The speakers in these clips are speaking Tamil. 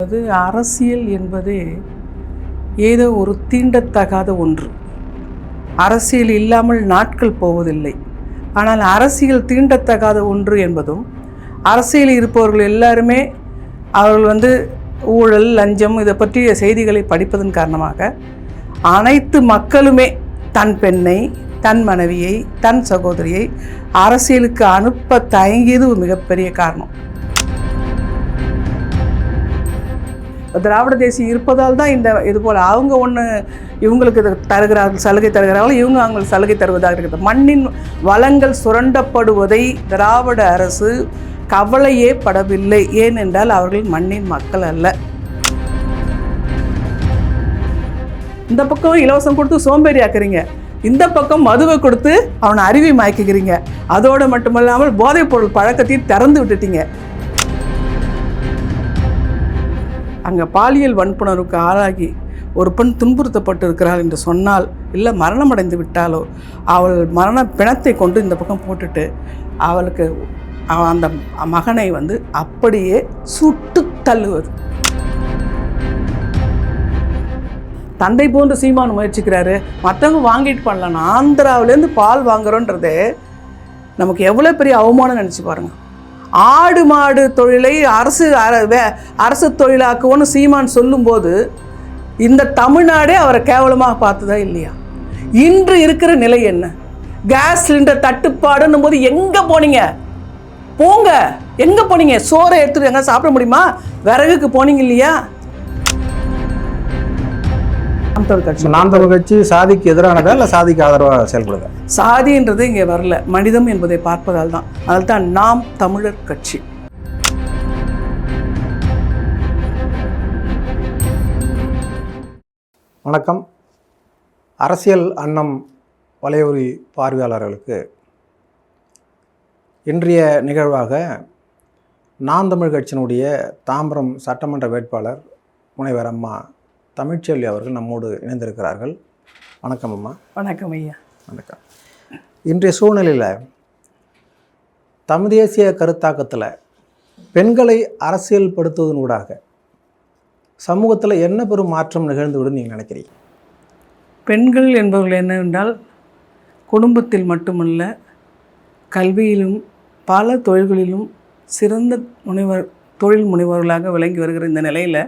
அரசியல் என்பதே ஏதோ ஒரு தீண்டத்தகாத ஒன்று. அரசியல் இல்லாமல் நாட்கள் போவதில்லை. ஆனால் அரசியல் தீண்டத்தகாத ஒன்று என்பதும், அரசியலில் இருப்பவர்கள் எல்லாருமே அவர்கள் ஊழல், லஞ்சம் இதை பற்றிய செய்திகளை படிப்பதன் காரணமாக அனைத்து மக்களுமே தன் பெண்ணை, தன் மனைவியை, தன் சகோதரியை அரசியலுக்கு அனுப்ப தயங்கியது ஒரு மிகப்பெரிய காரணம். திராவிட தேசியம் இருப்பதால் தான் இதுபோல் அவங்க இவங்களுக்கு தருகிறார்கள், சலுகை தருகிறார்கள், இவங்க அவங்களுக்கு சலுகை தருவதாக இருக்கிறது. மண்ணின் வளங்கள் சுரண்டப்படுவதை திராவிட அரசு கவலையே படவில்லை. ஏனென்றால் அவர்கள் மண்ணின் மக்கள் அல்ல. இந்த பக்கம் இலவசம் கொடுத்து சோம்பேறி ஆக்குறீங்க, இந்த பக்கம் மதுவை கொடுத்து அவனை அறிவை மயக்குகிறீங்க. அதோடு மட்டுமல்லாமல் போதைப் பொருள் பழக்கத்தையும் திறந்து விட்டுட்டீங்க. அங்கே பாலியல் வன்புணர்வுக்கு ஆளாகி ஒரு பெண் துன்புறுத்தப்பட்டு இருக்கிறாள் என்று சொன்னால், இல்லை மரணம் அடைந்து விட்டாலோ, அவள் மரண பிணத்தை கொண்டு இந்த பக்கம் போட்டுட்டு அவளுக்கு அந்த மகனை அப்படியே சுட்டு தள்ளுவது. தந்தை போன்று சீமான் முயற்சிக்கிறாரு, மற்றவங்க வாங்கிட்டு பண்ணலாம். ஆந்திராவிலேருந்து பால் வாங்குறோன்றது நமக்கு எவ்வளோ பெரிய அவமானம் நினச்சி பாருங்கள். ஆடு மாடு தொழிலை அரசு தொழிலாக்குவோன்னு சீமான் சொல்லும்போது இந்த தமிழ்நாடே அவரை கேவலமாக பார்த்ததா இல்லையா? இன்று இருக்கிற நிலை என்ன? கேஸ் சிலிண்டர் தட்டுப்பாடுன்னும் போது எங்கே போனீங்க? போங்க, எங்கே போனீங்க? சோறை எடுத்துட்டு எங்கே சாப்பிட முடியுமா? விறகுக்கு போனீங்க இல்லையா? நாம் தமிழர் கட்சி சாதிக்கு எதிரானதா இல்லை சாதிக்கு ஆதரவாக செயல்படுதா? சாதின்றது இங்கே வரல, மனிதம் என்பதை பார்ப்பதால் தான். அதில் தான் நாம் தமிழர் கட்சி. வணக்கம். அரசியல் அன்னம் வலையொலி பார்வையாளர்களுக்கு இன்றைய நிகழ்வாக நாம் தமிழ் கட்சியினுடைய தாம்பரம் சட்டமன்ற வேட்பாளர் முனைவர் அம்மா தமிழ்ச்செல்வி அவர்கள் நம்மோடு இணைந்திருக்கிறார்கள். வணக்கம் அம்மா. வணக்கம் ஐயா. வணக்கம். இன்றைய சூழ்நிலையில் தமிழ் தேசிய கருத்தாக்கத்தில் பெண்களை அரசியல் படுத்துவதனூடாக சமூகத்தில் என்ன பெரும் மாற்றம் நிகழ்ந்துவிடும் நீங்கள் நினைக்கிறீங்க? பெண்கள் என்பவர்கள் என்னவென்றால், குடும்பத்தில் மட்டுமல்ல, கல்வியிலும் பல தொழில்களிலும் சிறந்த தொழில் முனைவர்களாக விளங்கி வருகிற இந்த நிலையில்,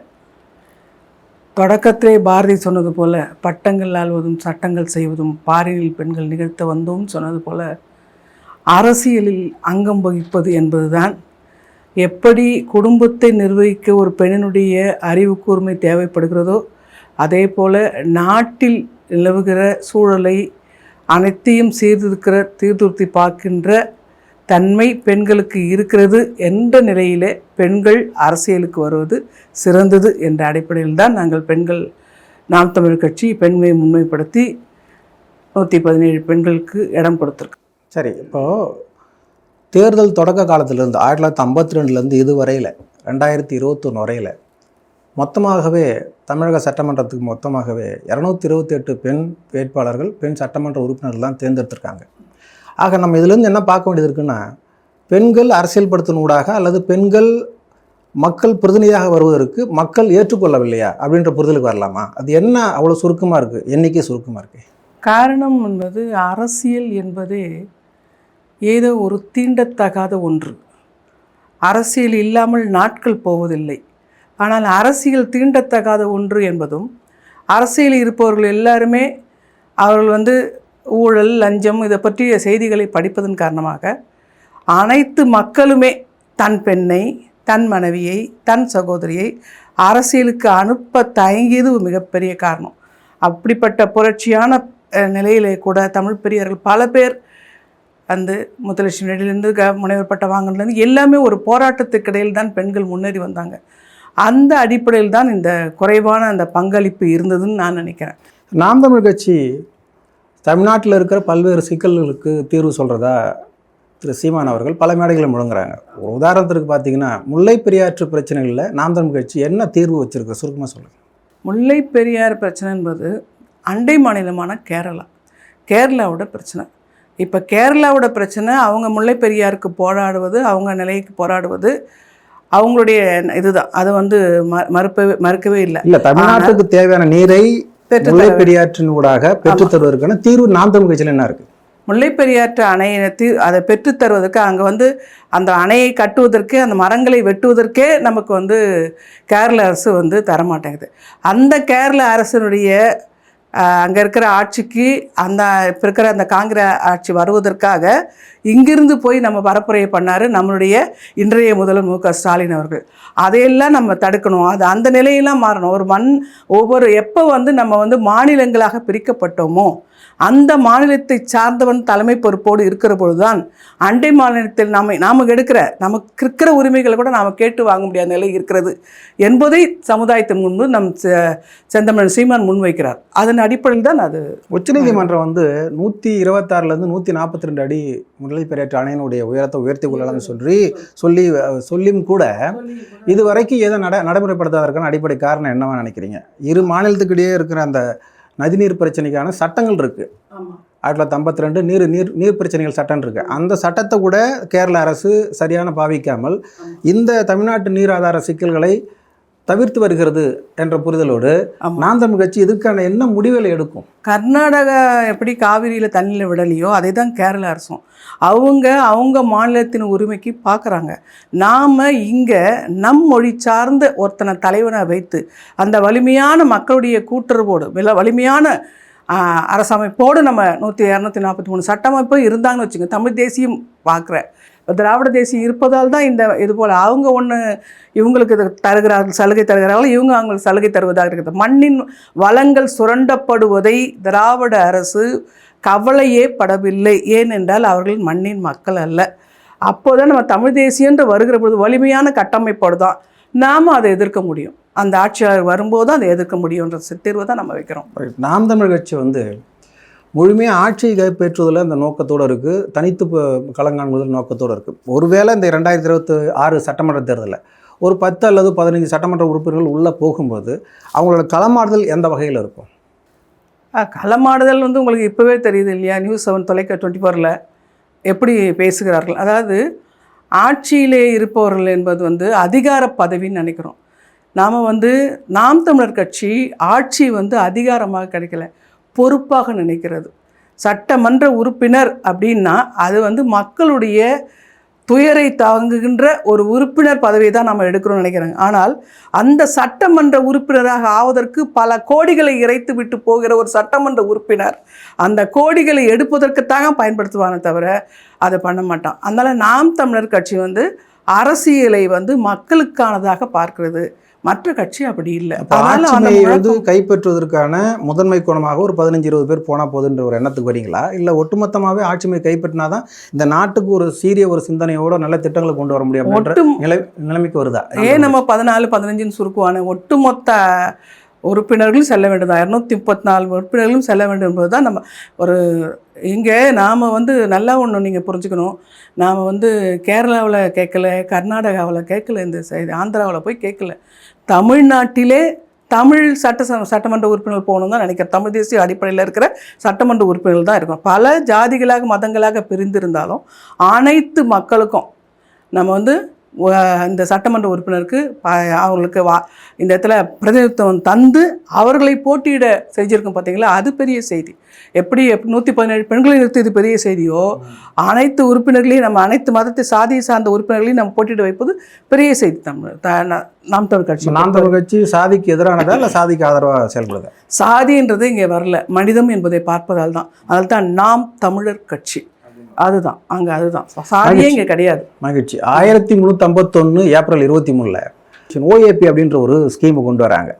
தொடக்கத்திலே பாரதி சொன்னது போல, பட்டங்கள் ஆள்வதும் சட்டங்கள் செய்வதும் பாரினில் பெண்கள் நிகழ்த்த வந்தோம் சொன்னது போல, அரசியலில் அங்கம் வகிப்பது என்பதுதான். எப்படி குடும்பத்தை நிர்வகிக்க ஒரு பெண்ணினுடைய அறிவு கூர்மை தேவைப்படுகிறதோ, அதே போல் நாட்டில் நிலவுகிற சூழலை அனைத்தையும் சீர்திருத்தி பார்க்கின்ற தன்மை பெண்களுக்கு இருக்கிறது என்ற நிலையிலே பெண்கள் அரசியலுக்கு வருவது சிறந்தது என்ற அடிப்படையில் தான் நாங்கள் நாம் தமிழ் கட்சி பெண்மை முன்மைப்படுத்தி 117 பெண்களுக்கு இடம் கொடுத்துருக்கோம். சரி, இப்போது தேர்தல் தொடக்க காலத்திலிருந்து 1952 இதுவரையில் 2021 வரையில் மொத்தமாகவே தமிழக சட்டமன்றத்துக்கு மொத்தமாகவே 228 பெண் வேட்பாளர்கள், பெண் சட்டமன்ற உறுப்பினர்கள் தான் தேர்ந்தெடுத்திருக்காங்க. ஆக நம்ம இதிலேருந்து என்ன பார்க்க வேண்டியது இருக்குன்னா, பெண்கள் அரசியல் படுத்தினூடாக அல்லது பெண்கள் மக்கள் பிரதிநிதியாக வருவதற்கு மக்கள் ஏற்றுக்கொள்ளவில்லையா அப்படின்ற புரிதலுக்கு வரலாமா? அது என்ன அவ்வளோ சுருக்கமாக இருக்குது, எண்ணிக்கை சுருக்கமாக இருக்குது? காரணம் என்பது, அரசியல் என்பதே ஏதோ ஒரு தீண்டத்தகாத ஒன்று. அரசியல் இல்லாமல் நாட்கள் போவதில்லை. ஆனால் அரசியல் தீண்டத்தகாத ஒன்று என்பதும், அரசியலில் இருப்பவர்கள் எல்லாருமே அவர்கள் ஊழல், லஞ்சம் இதை பற்றிய செய்திகளை படிப்பதன் காரணமாக அனைத்து மக்களுமே தன் பெண்ணை, தன் மனைவியை, தன் சகோதரியை அரசியலுக்கு அனுப்ப தயங்கியது ஒரு மிகப்பெரிய காரணம். அப்படிப்பட்ட புரட்சியான நிலையிலே கூட தமிழ் பெரியவர்கள் பல பேர் முத்துலட்சுமி நெடிலிருந்து முனைவர் பட்டம் வாங்கினதுலேருந்து எல்லாமே ஒரு போராட்டத்துக்கு இடையில் தான் பெண்கள் முன்னேறி வந்தாங்க. அந்த அடிப்படையில் தான் இந்த குறைவான அந்த பங்களிப்பு இருந்ததுன்னு நான் நினைக்கிறேன். நாம் தமிழ் கட்சி தமிழ்நாட்டில் இருக்கிற பல்வேறு சிக்கல்களுக்கு தீர்வு சொல்கிறதா திரு சீமான் அவர்கள் பல மேடைகளை முழங்குறாங்க. ஒரு உதாரணத்திற்கு பார்த்தீங்கன்னா, முல்லை பெரியாற்று பிரச்சனைகளில் நாம் தமிழ் கட்சி என்ன தீர்வு வச்சுருக்கு, சுருக்கமாக சொல்லுங்கள். முல்லை பெரியாறு பிரச்சனை என்பது அண்டை மாநிலமான கேரளாவோட பிரச்சனை. இப்போ கேரளாவோட பிரச்சனை, அவங்க முல்லை பெரியாருக்கு போராடுவது, அவங்க நிலைக்கு போராடுவது, அவங்களுடைய இதுதான். அதை வந்து மறுக்கவே இல்லை. இல்லை, தமிழ்நாட்டுக்கு தேவையான நீரை முல்லை பெரியாற்றின் ஊடாக பெற்றுத் தருவதற்கான தீர்வு நாம் தமிழ் கட்சியில் என்ன இருக்குது? முல்லை பெரியாற்று அணையை அதை பெற்று தருவதற்கு அங்கே வந்து அந்த அணையை கட்டுவதற்கு அந்த மரங்களை வெட்டுவதற்கே நமக்கு வந்து கேரள அரசு வந்து தரமாட்டேங்குது. அந்த கேரள அரசினுடைய அங்கே இருக்கிற ஆட்சிக்கு இப்போ இருக்கிற அந்த காங்கிரஸ் ஆட்சி வருவதற்காக இங்கிருந்து போய் நம்ம பரப்புரையை பண்ணார் நம்மளுடைய இன்றைய முதல்வர் மு.க. ஸ்டாலின் அவர்கள். அதையெல்லாம் நம்ம தடுக்கணும். அந்த நிலையெல்லாம் மாறணும். ஒவ்வொரு எப்போ வந்து நம்ம வந்து மாநிலங்களாக பிரிக்கப்பட்டோமோ அந்த மாநிலத்தை சார்ந்தவன் தலைமை பொறுப்போடு இருக்கிற பொழுதுதான் அண்டை மாநிலத்தில் நமக்கு இருக்கிற உரிமைகளை கூட நாம் கேட்டு வாங்க முடியாத நிலை இருக்கிறது என்பதை சமுதாயத்தின் முன்பு செந்தமிழன் சீமான் முன்வைக்கிறார். அதன் அடிப்படையில் தான் அது உச்சநீதிமன்றம் வந்து 126லேருந்து 142 அடி முல்லை பெரியாற்று அணையினுடைய உயரத்தை உயர்த்தி கொள்ளலாம்னு சொல்லியும் கூட இதுவரைக்கும் ஏதோ நடைமுறைப்படுத்தாதற்கான அடிப்படை காரணம் என்னவா நினைக்கிறீங்க? இரு மாநிலத்துக்கிடையே இருக்கிற அந்த நதிநீர் பிரச்சனைக்கான சட்டங்கள் இருக்குது. 1952 நீர் பிரச்சனைகள் சட்டம் இருக்குது. அந்த சட்டத்தை கூட கேரள அரசு சரியான பாவிக்காமல் இந்த தமிழ்நாட்டு நீர் ஆதார சிக்கல்களை தவிர்த்து வருகிறது என்ற புரிதலோடு நாம் தமிழ் கட்சி இதுக்கான என்ன முடிவுகளை எடுக்கும்? கர்நாடகா எப்படி காவிரியில் தண்ணியில் விடலையோ அதே தான் கேரள அரசும் அவங்க மாநிலத்தின் உரிமைக்கு பார்க்குறாங்க. நாம் இங்கே மொழி சார்ந்த ஒருத்தனை தலைவனை வைத்து அந்த வலிமையான மக்களுடைய கூட்டுறவோடு வலிமையான அரசமைப்போடு நம்ம 243 சட்டமைப்பு இருந்தாங்கன்னு வச்சுங்க. தமிழ் தேசியம் பார்க்குற திராவிட தேசியம் இருப்பதால் தான் இது போல் அவங்க இவங்களுக்கு தருகிறார்கள், சலுகை தருகிறார்கள், இவங்க அவங்களுக்கு சலுகை தருவதாக இருக்குது. மண்ணின் வளங்கள் சுரண்டப்படுவதை திராவிட அரசு கவலையே படவில்லை. ஏனென்றால் அவர்கள் மண்ணின் மக்கள் அல்ல. அப்போதான் நம்ம தமிழ் தேசியன்ற வருகிற பொழுது வலிமையான கட்டமைப்போடு தான் நாம் அதை எதிர்க்க முடியும். அந்த ஆட்சியாளர் வரும்போது தான் அதை எதிர்க்க முடியுன்ற தீர்வை தான் நம்ம வைக்கிறோம். நாம் தமிழ் கட்சி வந்து முழுமையாக ஆட்சியை கைப்பற்றுவதில் அந்த நோக்கத்தோடு இருக்குது, தனித்து களங்காண்பதில் நோக்கத்தோடு இருக்குது. ஒருவேளை இந்த 2026 சட்டமன்ற தேர்தலில் ஒரு 10 அல்லது 15 சட்டமன்ற உறுப்பினர்கள் உள்ளே போகும்போது அவங்களோட களமாடுதல் எந்த வகையில் இருக்கும்? களமாடுதல் வந்து உங்களுக்கு இப்போவே தெரியுது இல்லையா? நியூஸ் 7 24ல் எப்படி பேசுகிறார்கள். அதாவது ஆட்சியிலே இருப்பவர்கள் என்பது வந்து அதிகார பதவின்னு நினைக்கிறோம். நாம் தமிழர் கட்சி ஆட்சி வந்து அதிகாரமாக கிடைக்கல, பொறுப்பாக நினைக்கிறது. சட்டமன்ற உறுப்பினர் அப்படின்னா அது வந்து மக்களுடைய துயரை தாங்குகின்ற ஒரு உறுப்பினர் பதவியை தான் நம்ம எடுக்கிறோம்னு நினைக்கிறாங்க. ஆனால் அந்த சட்டமன்ற உறுப்பினராக ஆவதற்கு பல கோடிகளை இறைத்து விட்டு போகிற ஒரு சட்டமன்ற உறுப்பினர் அந்த கோடிகளை எடுப்பதற்குத்தாக பயன்படுத்துவானே தவிர அதை பண்ண மாட்டான். அதனால் நாம் தமிழர் கட்சி வந்து அரசியலை வந்து மக்களுக்கானதாக பார்க்கிறது. மற்ற கட்சி அப்படி இல்லை. வந்து கைப்பற்றுவதற்கான முதன்மை கோணமாக ஒரு 15-20 பேர் போனால் போதுன்ற ஒரு எண்ணத்துக்கு வரீங்களா? இல்லை ஒட்டுமொத்தமாகவே ஆட்சிமையை கைப்பற்றினாதான் இந்த நாட்டுக்கு ஒரு சீரிய ஒரு சிந்தனையோட நல்ல திட்டங்களை கொண்டு வர முடியும் நிலைமைக்கு வருதா? ஏன் நம்ம 14-15 சுருக்குவான ஒட்டுமொத்த உறுப்பினர்களும் செல்ல வேண்டியது, 234 உறுப்பினர்களும் செல்ல வேண்டும் என்பது தான் நம்ம ஒரு இங்கே நாம் வந்து நல்லா ஒன்று நீங்கள் புரிஞ்சுக்கணும். நாம் வந்து கேரளாவில் கேட்கல, கர்நாடகாவில் கேட்கல, இந்த சைடு ஆந்திராவில் போய் கேட்கல. தமிழ்நாட்டிலே தமிழ் சட்டமன்ற உறுப்பினர்கள் போகணும் தான் நினைக்கிறேன். தமிழ் தேசிய அடிப்படையில் இருக்கிற சட்டமன்ற உறுப்பினர்கள் தான் இருக்கும். பல ஜாதிகளாக மதங்களாக பிரிந்திருந்தாலும் அனைத்து மக்களுக்கும் நம்ம வந்து இந்த சட்டமன்ற உறுப்பினருக்கு அவங்களுக்கு இந்த இடத்துல பிரதிநிதித்துவம் தந்து அவர்களை போட்டியிட செஞ்சுருக்கோம். பார்த்தீங்களா? அது பெரிய செய்தி. எப்படி 117 பெண்களை நிறுத்தியது பெரிய செய்தியோ, அனைத்து உறுப்பினர்களையும் நம்ம அனைத்து மதத்தை சாதியை சார்ந்த உறுப்பினர்களையும் நம்ம போட்டியிட வைப்பது பெரிய செய்தி. நாம் தமிழ் கட்சி சாதிக்கு எதிரானதா இல்லை சாதிக்கு ஆதரவாக செயல்படுது? சாதின்றது இங்கே வரல, மனிதம் என்பதை பார்ப்பதால் தான். அதனால தான் நாம் தமிழர் கட்சி. அதுதான் அதுதான் சாதியே இங்கே கிடையாது. மகிழ்ச்சி. 1351 ஏப்ரல் 23 OAP அப்படின்ற ஒரு ஸ்கீமை கொண்டு வராங்க.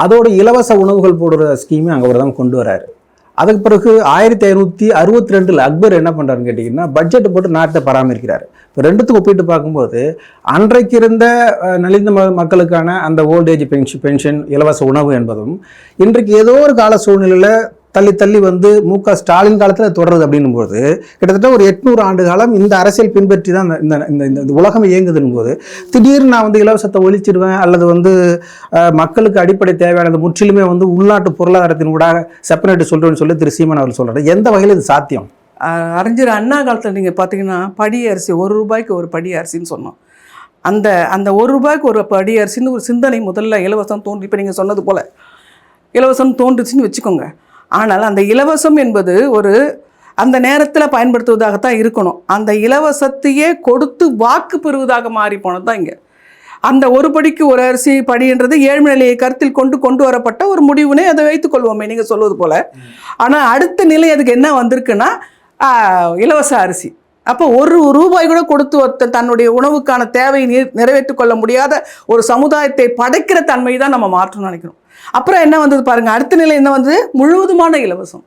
அதோட இலவச உணவுகள் போடுற ஸ்கீமை அங்கே ஒரு தான் கொண்டு வராரு. அதுக்கு பிறகு 1562 அக்பர் என்ன பண்ணுறாருன்னு கேட்டிங்கன்னா பட்ஜெட்டை போட்டு நாட்டை பராமரிக்கிறார். இப்போ ரெண்டுத்துக்கும் ஒப்பிட்டு பார்க்கும்போது அன்றைக்கு இருந்த நலிந்த மக்களுக்கான அந்த ஓல்டேஜ் பென்ஷன் இலவச உணவு என்பதும் இன்றைக்கு ஏதோ ஒரு கால சூழ்நிலையில் தள்ளி வந்து மு.க. ஸ்டாலின் காலத்தில் தொடருது அப்படின்னும் போது கிட்டத்தட்ட ஒரு 800 ஆண்டு காலம் இந்த அரசியல் பின்பற்றி தான் இந்த உலகம் இயங்குதுன்னு போது திடீர்னு நான் வந்து இலவசத்தை ஒழிச்சிடுவேன் அல்லது வந்து மக்களுக்கு அடிப்படை தேவையானது முற்றிலுமே வந்து உள்நாட்டு பொருளாதாரத்தின் ஊடாக செப்பரேட் சொல்கிறேன்னு சொல்லி திரு சீமான் அவர் சொல்கிறார். எந்த வகையில் இது சாத்தியம்? அறிஞர் அண்ணா காலத்தில் நீங்கள் பார்த்தீங்கன்னா படி அரிசி 1 ரூபாய்க்கு ஒரு படி அரிசின்னு சொன்னோம். அந்த அந்த ₹1 ஒரு படி அரிசின்னு ஒரு சிந்தனை முதல்ல இலவசம் தோன்றி, இப்போ நீங்கள் சொன்னது போல் இலவசம் தோன்றுச்சுன்னு வச்சுக்கோங்க. ஆனால் அந்த இலவசம் என்பது ஒரு அந்த நேரத்தில் பயன்படுத்துவதாகத்தான் இருக்கணும். அந்த இலவசத்தையே கொடுத்து வாக்கு பெறுவதாக மாறி போனது தான் இங்கே. அந்த ஒரு படிக்கு ஒரு அரிசி படின்றது ஏழ்மை நிலையை கருத்தில் கொண்டு வரப்பட்ட ஒரு முடிவுனே அதை வைத்துக்கொள்வோமே நீங்கள் சொல்வது போல். ஆனால் அடுத்த நிலை அதுக்கு என்ன வந்திருக்குன்னா இலவச அரிசி. அப்போ ₹1 கூட கொடுத்து தன்னுடைய உணவுக்கான தேவையை நிறைவேற்றிக் கொள்ள முடியாத ஒரு சமுதாயத்தை படைக்கிற தன்மை தான் நம்ம மாற்றணும்னு நினைக்கிறோம். அப்புறம் என்ன வந்தது பாருங்கள், அடுத்த நிலை என்ன வந்தது, முழுவதுமான இலவசம்.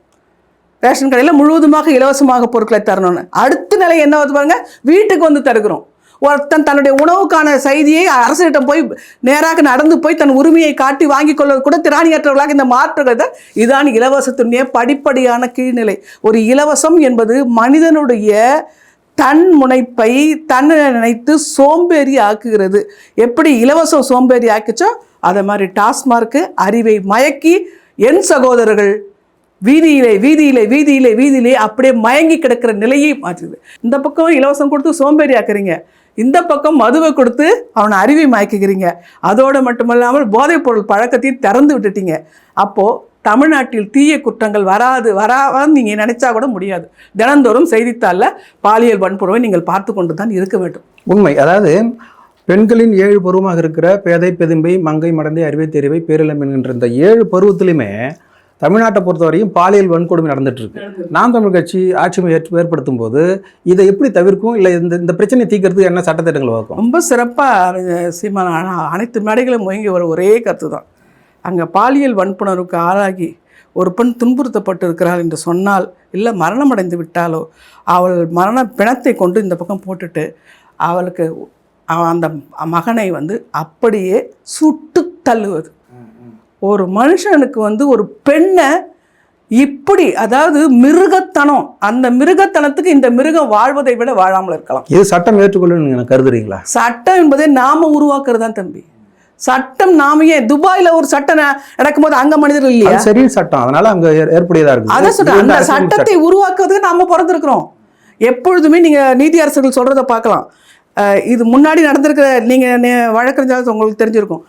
ரேஷன் கடையில் முழுவதுமாக இலவசமாக பொருட்களை தரணும்னு. அடுத்த நிலை என்ன வந்து பாருங்கள், வீட்டுக்கு வந்து தருகிறோம். ஒருத்தன் தன்னுடைய உணவுக்கான செய்தியை அரசிடம் போய் நேராக நடந்து போய் தன் உரிமையை காட்டி வாங்கி கொள்வது கூட திராணியற்றவர்களாக இந்த மாற்றுகிறத இதுதான் இலவசத்தினுடைய படிப்படியான கீழ்நிலை. ஒரு இலவசம் என்பது மனிதனுடைய தன் முனைப்பை தன்னை நினைத்து சோம்பேறி ஆக்குகிறது. எப்படி இலவசம் சோம்பேறி ஆக்கிச்சோ அதை மாதிரி டாஸ்மார்க்கு அறிவை மயக்கி என் சகோதரர்கள் வீதியிலே அப்படியே மயங்கி கிடக்கிற நிலையை மாற்றுது. இந்த பக்கம் இலவசம் கொடுத்து சோம்பேறி ஆக்குறீங்க, இந்த பக்கம் மதுவை கொடுத்து அவனை அறிவை மயக்குகிறீங்க. அதோடு மட்டுமல்லாமல் போதைப் பொருள் பழக்கத்தையும் திறந்து விட்டுட்டீங்க. அப்போது தமிழ்நாட்டில் தீய குற்றங்கள் வராது நீங்கள் நினைச்சா கூட முடியாது. தினந்தோறும் செய்தித்தாளில் பாலியல் வன்முறையை நீங்கள் பார்த்து கொண்டு தான் இருக்க வேண்டும். உண்மை. அதாவது பெண்களின் 7 பருவமாக இருக்கிற பேதை, பெதும்பை, மங்கை, மடந்தை, அறிவை, தெரிவை, பேரிளம் என்கின்ற இந்த 7 பருவத்திலுமே தமிழ்நாட்டை பொறுத்தவரையும் பாலியல் வன்கொடுமை நடந்துட்டு இருக்கு. நாம் தமிழ் கட்சி ஆட்சியை ஏற்படுத்தும் போது இதை எப்படி தவிர்க்கும், இல்லை இந்த பிரச்சனையை தீர்க்கறதுக்கு என்ன சட்டத்திட்டங்கள் வகுக்கும்? ரொம்ப சிறப்பாக சீமான அனைத்து மேடைகளும் முயங்கி ஒரே கருத்து தான். அங்கே பாலியல் வன்புணர்வுக்கு ஆளாகி ஒரு பெண் துன்புறுத்தப்பட்டு இருக்கிறாள் என்று சொன்னால், இல்லை மரணம் அடைந்து விட்டாலோ, அவள் மரண பிணத்தை கொண்டு இந்த பக்கம் போட்டுட்டு அவளுக்கு அந்த மகனை வந்து அப்படியே சுட்டு தள்ளுவது. ஒரு மனுஷனுக்கு வந்து ஒரு பெண்ணை இப்படி, அதாவது மிருகத்தனம், அந்த மிருகத்தனத்துக்கு இந்த மிருகம் வாழ்வதை விட வாழாமல் இருக்கலாம். இது சட்டம் ஏற்றுக்கொள்ளணும்னு கருதுறீங்களா? சட்டம் என்பதை நாம உருவாக்குறது தான் தம்பி. சட்டம் நாமையே துபாயில ஒரு சட்டம் நடக்கும்போது அங்க மனிதர்கள் இல்லையா? சரி, சட்டம் அதனால அங்க ஏற்புடையதா இருக்கு. அதை சொல்றேன், அந்த சட்டத்தை உருவாக்குறதுக்கு நாம பிறந்திருக்கிறோம். எப்பொழுதுமே நீங்க நீதி அரசர்கள் சொல்றதை பார்க்கலாம். இது முன்னாடி நடந்திருக்கிற நீங்க வழக்கறிஞர் உங்களுக்கு தெரிஞ்சிருக்கும்.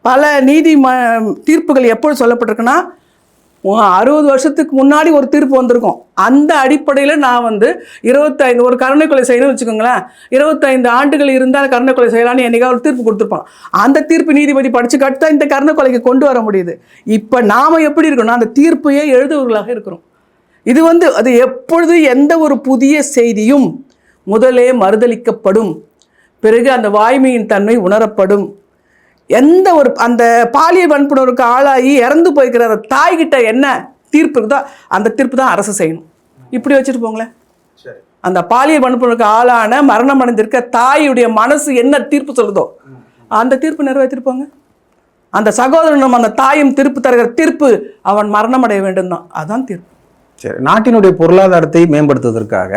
பல நீதி தீர்ப்புகள் எப்பொழுது சொல்லப்பட்டிருக்குன்னா 60 வருஷத்துக்கு முன்னாடி ஒரு தீர்ப்பு வந்திருக்கும். அந்த அடிப்படையில் நான் வந்து 25 ஒரு கருணை கொலை செய்யணும்னு வச்சுக்கோங்களேன், 25 ஆண்டுகள் இருந்தால் கருணை கொலை செய்யலான்னு என்னைக்காவது ஒரு தீர்ப்பு கொடுத்துருப்பான். அந்த தீர்ப்பு நீதிபதி படித்து காட்டுதான் இந்த கருணை கொலைக்கு கொண்டு வர முடியுது. இப்போ நாம் எப்படி இருக்கோம்னா அந்த தீர்ப்பையே எழுதுவர்களாக இருக்கிறோம். இது வந்து அது எப்பொழுது எந்த ஒரு புதிய செய்தியும் முதலே மறுதளிக்கப்படும், பிறகு அந்த வாய்மையின் தன்மை உணரப்படும். எந்த ஒரு அந்த பாலியல் வன்புணர்வுக்கு ஆளாகி இறந்து போய்க்கிற அந்த தாய்கிட்ட என்ன தீர்ப்பு இருக்குதோ அந்த தீர்ப்பு தான் அரசு செய்யணும். இப்படி வச்சுட்டு போங்களேன், அந்த பாலியல் வன்புணர்வுக்கு ஆளான மரணம் அடைந்திருக்க தாயுடைய மனசு என்ன தீர்ப்பு சொல்லுதோ அந்த தீர்ப்பு நிறைவேற்றிருப்பாங்க. அந்த சகோதரனும் அந்த தாயும் தீர்ப்பு தருகிற தீர்ப்பு அவன் மரணம் அடைய வேண்டும் தான், அதுதான் தீர்ப்பு. சரி, நாட்டினுடைய பொருளாதாரத்தை மேம்படுத்துவதற்காக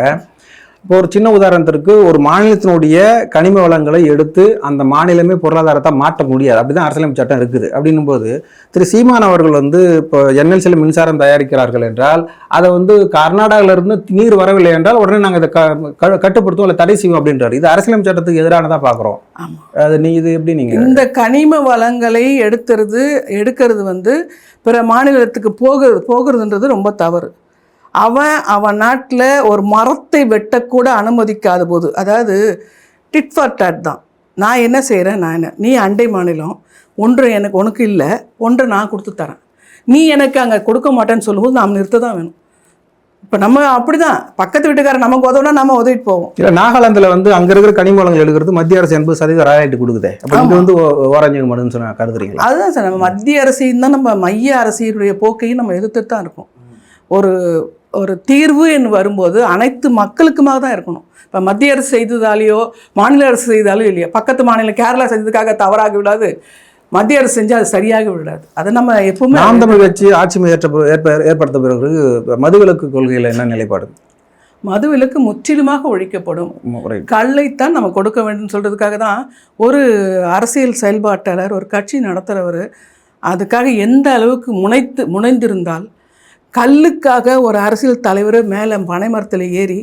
இப்போ ஒரு சின்ன உதாரணத்திற்கு ஒரு மாநிலத்தினுடைய கனிம வளங்களை எடுத்து அந்த மாநிலமே பொருளாதாரத்தை மாற்ற முடியாது, அப்படிதான் அரசியலமைப்பு சட்டம் இருக்குது. அப்படின்னும் போது திரு சீமான் அவர்கள் வந்து இப்போ என்எல்சியில் மின்சாரம் தயாரிக்கிறார்கள் என்றால் அதை வந்து கர்நாடகாவிலிருந்து நீர் வரவில்லை என்றால் உடனே நாங்கள் இதை கட்டுப்படுத்துவோம் இல்லை தடை செய்வோம் அப்படின்றார். இது அரசியலமைப்பு சட்டத்துக்கு எதிரானதாக பார்க்குறோம். அது இது எப்படி நீங்கள் இந்த கனிம வளங்களை எடுக்கிறது வந்து பிற மாநிலத்துக்கு போகிறதுன்றது ரொம்ப தவறு. அவன் நாட்டில் ஒரு மரத்தை வெட்டக்கூட அனுமதிக்காத போது, அதாவது டிட் ஃபார் டாட் தான். நான் என்ன செய்கிறேன், நீ அண்டை மாநிலம் ஒன்று உனக்கு இல்லை, ஒன்று நான் கொடுத்து தரேன், நீ எனக்கு அங்கே கொடுக்க மாட்டேன்னு சொல்லும்போது நாம் நிறுத்த தான் வேணும். இப்போ நம்ம அப்படி தான், பக்கத்து வீட்டுக்காரர் நமக்கு உதவுனா நம்ம உதவிட்டு போவோம். இல்லை, நாகாலாந்தில் வந்து அங்கே இருக்கிற கனிம வளங்கள் எடுக்கிறது மத்திய அரசு 80% ராயல்ட்டி கொடுக்குதே, அப்போ இது வந்து ஓரஞ்சு மனுன்னு சொன்ன கருதுறீங்களா? அதுதான் சார், நம்ம மத்திய அரசையும் தான் நம்ம மைய அரசியலுடைய போக்கையும் நம்ம எதிர்த்துட்டு தான் இருக்கோம். ஒரு தீர்வு என்று வரும்போது அனைத்து மக்களுக்குமாக தான் இருக்கணும். இப்போ மத்திய அரசு செய்ததாலேயோ மாநில அரசு செய்தாலும் இல்லையா, பக்கத்து மாநிலம் கேரளா செஞ்சதுக்காக தவறாக விடாது, மத்திய அரசு செஞ்சால் அது சரியாக விடாது. அதை நம்ம எப்பவுமே நாம் தமிழ் கட்சி ஆட்சி ஏற்படுத்த பிறகு மதுவிலக்கு கொள்கையில் என்ன நிலைப்பாடு? மதுவிலக்கு முற்றிலுமாக ஒழிக்கப்படும். கள்ளைத்தான் நம்ம கொடுக்க வேண்டும் சொல்கிறதுக்காக தான் ஒரு அரசியல் செயல்பாட்டாளர் ஒரு கட்சி நடத்துகிறவர் அதுக்காக எந்த அளவுக்கு முனைந்திருந்தால் கல்லுக்காக ஒரு அரசியல் தலைவர் மேலே பனைமரத்தில் ஏறி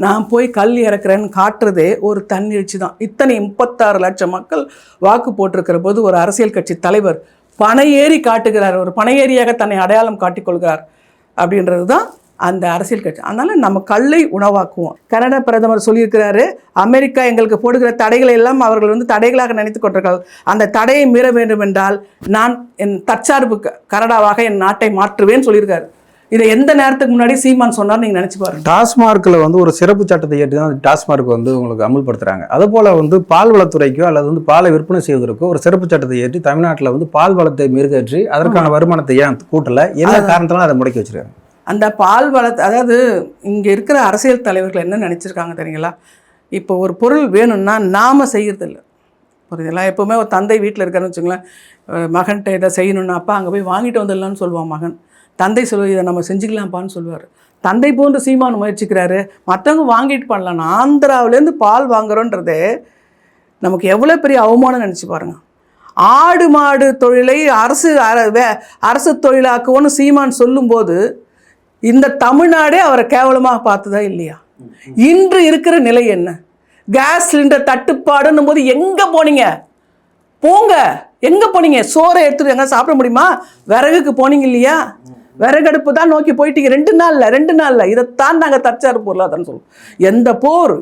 நான் போய் கல் இறக்குறேன்னு காட்டுறதே ஒரு தன்னெழுச்சி தான். இத்தனை 36 லட்சம் மக்கள் வாக்கு போட்டிருக்கிற போது ஒரு அரசியல் கட்சி தலைவர் பனை ஏறி காட்டுகிறார், ஒரு பனை ஏரியாக தன்னை அடையாளம் காட்டிக்கொள்கிறார் அப்படின்றது தான் அந்த அரசியல் கட்சி. அதனால் நம்ம கல்லை உணவாக்குவோம். கனடா பிரதமர் சொல்லியிருக்கிறாரு, அமெரிக்கா எங்களுக்கு போடுகிற தடைகளை எல்லாம் அவர்கள் தடைகளாக நினைத்து கொண்டிருக்கிறார்கள். அந்த தடையை மீற வேண்டும் என்றால் நான் என் தற்சார்பு கனடாவாக என் நாட்டை மாற்றுவேன்னு சொல்லியிருக்காரு. இதை எந்த நேரத்துக்கு முன்னாடி சீமான் சொன்னார் நீங்கள் நினச்சி பாருங்க. டாஸ்மார்க்கில் ஒரு சிறப்பு சட்டத்தை ஏற்றி தான் டாஸ்மார்க் உங்களுக்கு அமல்படுத்துகிறாங்க. அதுபோல் பால்வளத்துறைக்கோ அல்லது பாலை விற்பனை செய்வதற்கோ ஒரு சிறப்பு சட்டத்தை ஏற்றி தமிழ்நாட்டில் பால் வளத்தை மெருகேற்றி அதற்கான வருமானத்தை ஏன் கூட்டலை, என்ன காரணத்தினால அதை முடக்கி வச்சிருக்காங்க? அந்த பால் வளத்தை, அதாவது இங்கே இருக்கிற அரசியல் தலைவர்கள் என்ன நினச்சிருக்காங்க தெரியுங்களா? இப்போ ஒரு பொருள் வேணும்னா நாம் செய்கிறதில்ல, புரியுதுங்களா? எப்போவுமே ஒரு தந்தை வீட்டில் இருக்காருன்னு வச்சுங்களேன், மகன்கிட்ட இதை செய்யணுன்னா அப்பா அங்கே போய் வாங்கிட்டு வந்துடலான்னு சொல்லுவான் மகன். தந்தை சொல்லுவார் இதை நம்ம செஞ்சுக்கலாம்ப்பான்னு சொல்லுவார். தந்தை போன்று சீமான் முயற்சிக்கிறாரு, மற்றவங்க வாங்கிட்டு பண்ணலாம். ஆந்திராவிலேருந்து பால் வாங்குறோன்றதே நமக்கு எவ்வளோ பெரிய அவமானம் நினச்சி பாருங்கள். ஆடு மாடு தொழிலை அரசு தொழிலாக்குவோன்னு சீமான் சொல்லும்போது இந்த தமிழ்நாடே அவரை கேவலமாக பார்த்ததா இல்லையா? இன்று இருக்கிற நிலை என்ன? கேஸ் சிலிண்டர் தட்டுப்பாடுன்னும் போது எங்கே போனீங்க? போங்க, எங்கே போனீங்க? சோறை எடுத்துட்டு எங்கே சாப்பிட முடியுமா? விறகுக்கு போனீங்க இல்லையா? விறகடுப்பு தான் நோக்கி போயிட்டீங்க. 2 நாளில் இதைத்தான் நாங்கள் தற்சார்பு பொருளாதாரம் சொல்லுவோம். எந்த போர்,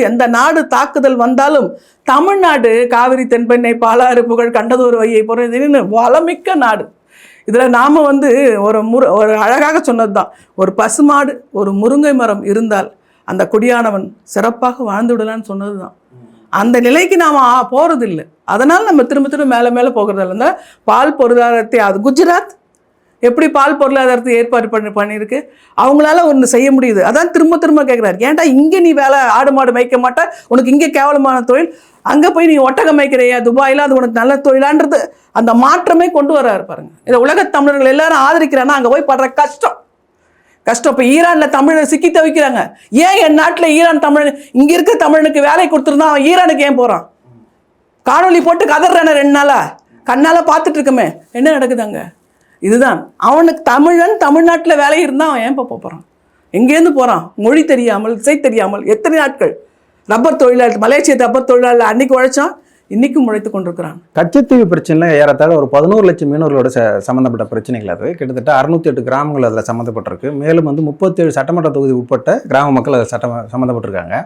எந்த நாடு தாக்குதல் வந்தாலும் தமிழ்நாடு காவிரி தென்பெண்ணை பாலாறு புகழ் கண்டதொரு வையை பொருள் வளமிக்க நாடு. இதில் நாம் ஒரு அழகாக சொன்னது தான், ஒரு பசுமாடு ஒரு முருங்கை மரம் இருந்தால் அந்த குடியானவன் சிறப்பாக வாழ்ந்து விடலான்னு சொன்னது தான். அந்த நிலைக்கு நாம் போகிறதில்லை. அதனால் நம்ம திரும்ப மேலே போகிறதில்ல. இந்த பால் பொருளாதாரத்தை, அது குஜராத் எப்படி பால் பொருளாதாரத்தை ஏற்பாடு பண்ணியிருக்கு, அவங்களால ஒன்று செய்ய முடியுது. அதான் திரும்ப கேட்குறாரு, ஏன்டா இங்கே நீ ஆடு மாடு மேய்க்க மாட்டா, உனக்கு இங்கே கேவலமான தொழில், அங்கே போய் நீ ஒட்டகம் மேய்க்கிறையா துபாயில், அது உனக்கு நல்ல தொழிலான்றது அந்த மாற்றமே கொண்டு வர்றாரு பாருங்க. இதை உலகத் தமிழர்கள் எல்லாரும் ஆதரிக்கிறான்னா அங்கே போய் படுற கஷ்டம். இப்போ ஈரானில் தமிழர் சிக்கி தவிக்கிறாங்க. ஏன் என் நாட்டில் ஈரான் தமிழன், இங்கே இருக்க தமிழனுக்கு வேலை கொடுத்துருந்தா அவன் ஈரானுக்கு ஏன் போகிறான்? காணொலி போட்டு கதறான 2 நாளாக கண்ணால் பார்த்துட்டு இருக்கமே, என்ன நடக்குதாங்க? இதுதான் அவனுக்கு தமிழ்நாட்டில் வேலை இருந்தால் அவன் ஏன் போகிறான்? எங்கேருந்து போகிறான்? மொழி தெரியாமல், இசை தெரியாமல் எத்தனை நாட்கள் ரப்பர் தொழிலாளர், மலேசிய ரப்பர் தொழிலாளர் அன்னைக்கு உழைச்சான், இன்னைக்கும் உழைத்து கொண்டிருக்கிறான். கச்சத்தீவு பிரச்சனையில் ஏறத்தாழ ஒரு 11 லட்சம் மீனவர்களோட சம்மந்தப்பட்ட பிரச்சனைகள். அது கிட்டத்தட்ட 608 கிராமங்கள் அதில் சம்மந்தப்பட்டிருக்கு. மேலும் 37 சட்டமன்ற தொகுதி உட்பட்ட கிராம மக்கள் அதில் சம்மந்தப்பட்டிருக்காங்க.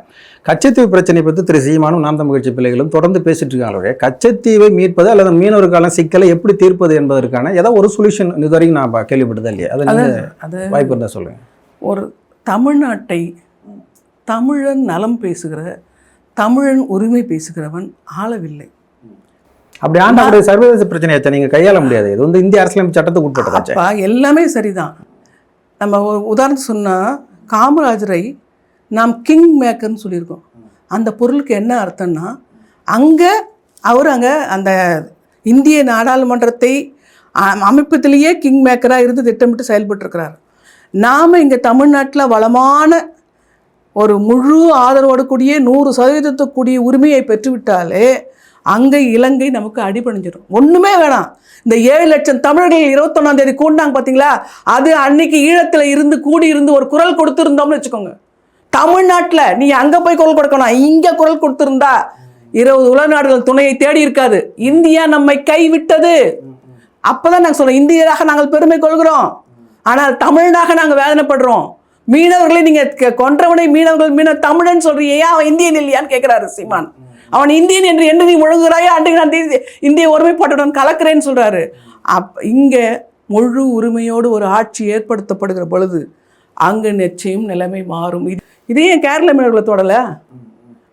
கச்சத்தீவு பிரச்சனை பற்றி திரு சீமானும் நாம் தமிழ் கட்சி பிள்ளைகளும் தொடர்ந்து பேசிட்டு இருக்காங்களே, கச்சத்தீவை மீட்பது அல்லது மீனவர்களுக்கான சிக்கலை எப்படி தீர்ப்பது என்பதற்கான ஏதாவது ஒரு சொல்யூஷன் இதுவரைக்கும் நான் கேள்விப்பட்டதா இல்லையா? அது வாய்ப்பு இருந்தால் சொல்லுங்கள். ஒரு தமிழ்நாட்டை தமிழன் நலம் பேசுகிற, தமிழன் உரிமை பேசுகிறவன் ஆளவில்லை. அப்படி ஆண்டாவுடைய சர்வதேச பிரச்சனையாச்சா நீங்கள் கையாள முடியாது. இது இந்திய அரசியலமைப்பு சட்டத்துக்கு உட்பட்டதாச்சா? எல்லாமே சரிதான். நம்ம உதாரணம் சொன்னால் காமராஜரை நாம் கிங் மேக்கர்னு சொல்லியிருக்கோம். அந்த பொருளுக்கு என்ன அர்த்தம்னா, அங்கே அந்த இந்திய நாடாளுமன்றத்தை அமைப்பதிலேயே கிங் மேக்கராக இருந்து திட்டமிட்டு செயல்பட்டுருக்கிறார். நாம் இங்கே தமிழ்நாட்டில் வளமான ஒரு முழு ஆதரவோடு கூடிய 100% கூடிய உரிமையை பெற்றுவிட்டாலே அங்கே இலங்கை நமக்கு அடிபணிஞ்சிடும். ஒன்றுமே வேணாம். இந்த 7 லட்சம் தமிழர்கள் 21ஆம் தேதி கூண்டாங்க பார்த்தீங்களா, அது அன்னைக்கு ஈழத்தில் கூடி ஒரு குரல் கொடுத்துருந்தோம்னு வச்சுக்கோங்க. தமிழ்நாட்டில் நீ அங்கே போய் குரல் கொடுக்கணும், இங்கே குரல் கொடுத்துருந்தா 20 உலக நாடுகள் துணையை தேடி இருக்காது. இந்தியா நம்மை கைவிட்டது. அப்போதான் நாங்கள் சொல்கிறோம், இந்தியராக நாங்கள் பெருமை கொள்கிறோம், ஆனால் தமிழனாக நாங்கள் வேதனைப்படுறோம். மீனவர்களை நீங்கள் கொன்றவனை மீனவர்கள் தமிழன் சொல்றீங்க, ஏன் அவன் இந்தியன் இல்லையான்னு கேட்குறாரு சீமான். அவன் இந்தியன் என்று நீ முழங்குகிறாயா, அன்றைக்கு நான் இந்திய ஒருமைப்பாட்டுடன் கலக்கிறேன்னு சொல்கிறாரு. இங்கே முழு உரிமையோடு ஒரு ஆட்சி ஏற்படுத்தப்படுகிற பொழுது அங்கே நிச்சயம் நிலைமை மாறும். இதே ஏன் கேரள மீனவர்களை தொடலை?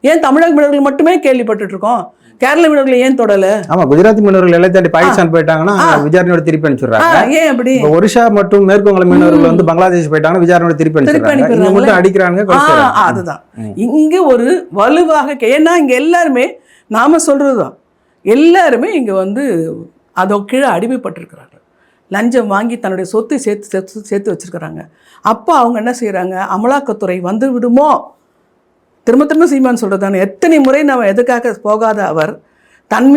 ஏன் தமிழக மீனவர்கள் மட்டுமே கேள்விப்பட்டுருக்கோம், கேரள மீனவர்கள் ஏன் தொடல? ஆமா, குஜராத் மீனவர்கள் எல்லாம் தாண்டி பாகிஸ்தான் போயிட்டாங்கன்னா விசாரணையோட திருப்பி அனுப்பிச்சுடுறாங்க. ஏன் அப்படி? ஒரிஷா மற்றும் மேற்கு வங்க மீனவர்கள் பங்களாதேஷ் போயிட்டாங்கன்னா விசாரணையோட திருப்பி அனுப்பிச்சுடுறாங்க. அடிக்கிறாங்க. அதுதான் இங்க ஒரு வலுவாக, ஏன்னா இங்க எல்லாருமே நாம சொல்றதுதான், எல்லாருமே இங்க அதோ கீழே அடிமைப்பட்டிருக்கிறாங்க. லஞ்சம் வாங்கி தன்னுடைய சொத்தை சேர்த்து வச்சிருக்கிறாங்க. அப்போ அவங்க என்ன செய்யறாங்க, அமலாக்கத்துறை வந்து விடுமோ, திரும்ப சீமான் சொல்கிறதானே, எத்தனை முறை நம்ம எதுக்காக போகாத அவர் தன்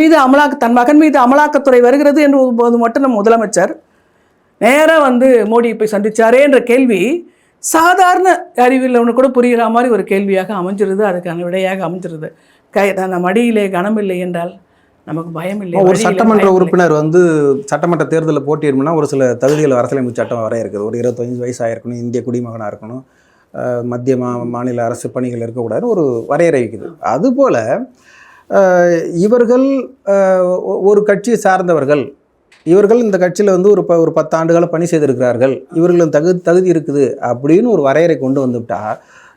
மகன் மீது அமலாக்கத்துறை வருகிறது என்று போது மட்டும் நம்ம முதலமைச்சர் நேராக வந்து மோடியை போய் சந்திச்சாரேன்ற கேள்வி சாதாரண அறிவில் ஒன்று கூட புரிகிற மாதிரி ஒரு கேள்வியாக அமைஞ்சிருது, அதுக்கான விடையாக அமைஞ்சிருது. தன் மடியிலே கனமில்லை என்றால் நமக்கு பயம் இல்லை. ஒரு சட்டமன்ற உறுப்பினர் வந்து சட்டமன்ற தேர்தலில் போட்டியிடணும்னா ஒரு சில தகுதிகள் அரசியலமைப்பு சட்டம் வரைய இருக்குது. ஒரு 25 வயசாக இருக்கணும், இந்திய குடிமகனாக இருக்கணும், மத்திய மாநில அரசு பணிகள் இருக்கக்கூடாதுன்னு ஒரு வரையறை இருக்குது. அதுபோல் இவர்கள் ஒரு கட்சியை சார்ந்தவர்கள், இவர்கள் இந்த கட்சியில் வந்து ஒரு 10 ஆண்டுகாலம் பணி செய்திருக்கிறார்கள், இவர்களும் தகுதி இருக்குது அப்படின்னு ஒரு வரையறை கொண்டு வந்துவிட்டா,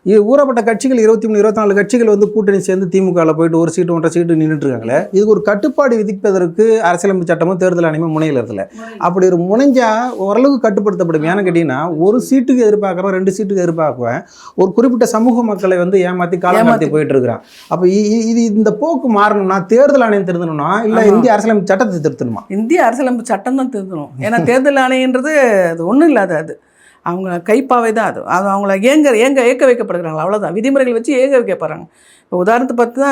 இது ஊறப்பட்ட கட்சிகள் 23 24 கட்சிகள் வந்து கூட்டணி சேர்ந்து திமுகவில் போயிட்டு ஒரு சீட்டு 1.5 சீட்டு நின்றுட்டு இருக்காங்களே, இதுக்கு ஒரு கட்டுப்பாடு விதிப்பதற்கு அரசியலமைப்பு சட்டமும் தேர்தல் ஆணையமும் முனையில் இருக்குல்ல. அப்படி ஒரு முனைஞ்சா ஓரளவுக்கு கட்டுப்படுத்தப்படும். ஏன்னு கேட்டிங்கன்னா, ஒரு சீட்டுக்கு எதிர்பார்க்குறோம், 2 சீட்டுக்கு எதிர்பார்க்குவேன், ஒரு குறிப்பிட்ட சமூக மக்களை வந்து ஏமாற்றி காலமாற்றி போயிட்டு இருக்கிறான். அப்போ இது இந்த போக்கு மாறணும்னா தேர்தல் ஆணையம் திருத்தணும்னா இல்லை இந்திய அரசியலமைப்பு சட்டத்தை திருத்தணுமா? இந்திய அரசியலமைப்பு சட்டம் தான் திருத்தணும். ஏன்னா தேர்தல் ஆணையன்றது அது ஒன்றும் இல்லாத, அது அவங்க கைப்பாவை தான். அது அவங்கள ஏற்க வைக்கப்படுகிறாங்க, அவ்வளோதான். விதிமுறைகள் வச்சு ஏற்க வைக்கப்படுறாங்க. இப்போ உதாரணத்துக்கு பார்த்தா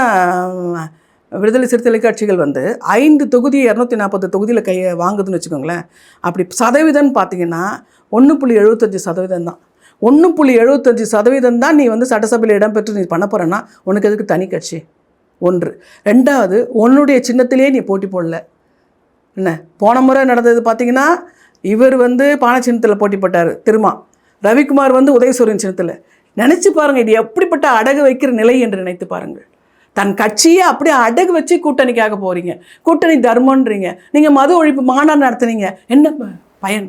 விடுதலை சிறுத்தைகள் கட்சிகள் வந்து 5 தொகுதி 240 தொகுதியில் வாங்குதுன்னு வச்சுக்கோங்களேன். அப்படி சதவீதம்னு பார்த்தீங்கன்னா 1.75% தான். 1.75% தான் நீ வந்து சட்டசபையில் இடம்பெற்று நீ பண்ண போகிறேன்னா உனக்கு எதுக்கு தனி கட்சி? ஒன்று. ரெண்டாவது, உன்னுடைய சின்னத்திலே நீ போட்டி போடல. என்ன போன முறை நடந்தது பார்த்தீங்கன்னா, இவர் வந்து பானை சின்னத்தில் போட்டி போட்டார் திருமா, ரவிக்குமார் வந்து உதயசூரியன் சின்னத்தில். நினச்சி பாருங்கள், இது எப்படிப்பட்ட அடகு வைக்கிற நிலை என்று நினைத்து பாருங்கள். தன் கட்சியை அப்படியே அடகு வச்சு கூட்டணிக்காக போகிறீங்க, கூட்டணி தர்மன்றீங்க. நீங்கள் மது ஒழிப்பு மாநாடு நடத்துனீங்க, என்ன பயன்?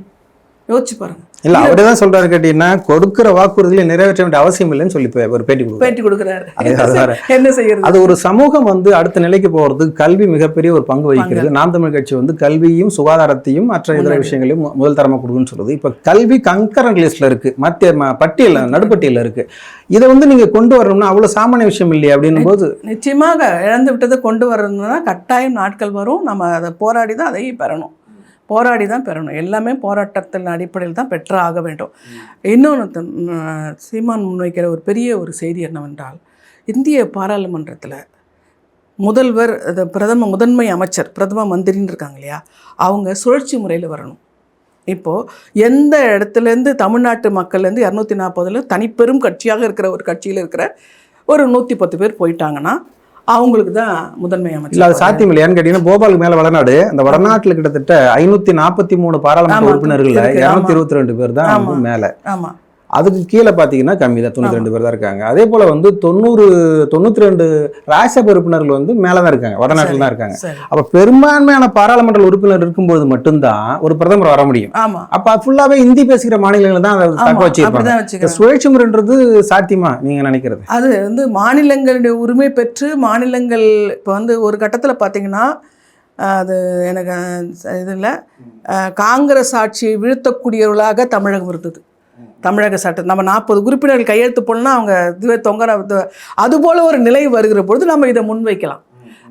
யோசிச்சு பாருங்க. இல்லை, அவரே தான் சொல்றாரு கேட்டீங்கன்னா, கொடுக்குற வாக்குறுதிகளை நிறைவேற்ற வேண்டிய அவசியம் இல்லைன்னு சொல்லி ஒரு பேட்டி கொடுக்குறாரு. என்ன செய்யறது? அது ஒரு சமூகம் வந்து அடுத்த நிலைக்கு போகிறதுக்கு கல்வி மிகப்பெரிய ஒரு பங்கு வகிக்கிறது. நாம் தமிழ் கட்சி வந்து கல்வியும் சுகாதாரத்தையும் மற்ற இதர விஷயங்களையும் முதல் தரமாக கொடுக்குன்னு சொல்லுது. இப்போ கல்வி கங்கரண்ட் லிஸ்ட்ல இருக்கு, மத்திய பட்டியல் நடுப்பட்டியலில் இருக்கு. இதை வந்து நீங்க கொண்டு வரணும்னா அவ்வளோ சாமானிய விஷயம் இல்லையா அப்படின்னும் போது, நிச்சயமாக இழந்து விட்டதை கொண்டு வரணும்னா கட்டாயம் நாட்கள் வரும். நம்ம அதை போராடி தான் அதையும் பெறணும், போராடி தான் பெறணும். எல்லாமே போராட்டத்தின் அடிப்படையில் தான் பெற்று ஆக வேண்டும். இன்னொன்று சீமான் முன்வைக்கிற ஒரு பெரிய ஒரு செய்தி என்னவென்றால், இந்திய பாராளுமன்றத்தில் முதல்வர், முதன்மை அமைச்சர், பிரதம மந்திரின்னு இருக்காங்க இல்லையா, அவங்க சுழற்சி முறையில் வரணும். இப்போது எந்த இடத்துலேருந்து தமிழ்நாட்டு மக்கள்லேருந்து 240 தனிப்பெரும் கட்சியாக இருக்கிற ஒரு கட்சியில் இருக்கிற ஒரு 110 பேர் போயிட்டாங்கன்னா அவங்களுக்கு தான் முதன்மை அமைச்சர். இல்லை, அது சாத்தியம் இல்லையான்னு கேட்டீங்கன்னா, போபாலுக்கு மேலே வடநாடு, அந்த வடநாட்டில் கிட்டத்தட்ட 543 பாராளுமன்ற உறுப்பினர்கள் 222 பேர் தான் மேலே. ஆமாம், அதுக்கு கீழே பார்த்தீங்கன்னா கம்மி தான், 92 பேர் தான் இருக்காங்க. அதே போல் வந்து 92 ராஜ்யசபா உறுப்பினர்கள் வந்து மேலே தான் இருக்காங்க, வடநாட்டில் தான் இருக்காங்க. அப்போ பெரும்பான்மையான பாராளுமன்ற உறுப்பினர் இருக்கும்போது மட்டும்தான் ஒரு பிரதமர் வர முடியும். அப்போ ஃபுல்லாகவே ஹிந்தி பேசுகிற மாநிலங்கள் தான் அதை தக்க வச்சிருப்பாங்க. சுழற்சி முறைன்றது சாத்தியமா நீங்கள் நினைக்கிறது? அது வந்து மாநிலங்களுடைய உரிமை பெற்று மாநிலங்கள் இப்போ வந்து ஒரு கட்டத்தில் பார்த்தீங்கன்னா, அது எனக்கு இதில் காங்கிரஸ் ஆட்சியை வீழ்த்தக்கூடியவர்களாக தமிழகம் இருந்தது. தமிழக சட்டம் நம்ம 40 உறுப்பினர்கள் கையெழுத்து போடணும்னா அவங்க இதுவே தொங்கர, அதுபோல் ஒரு நிலை வருகிற பொழுது நம்ம இதை முன்வைக்கலாம்.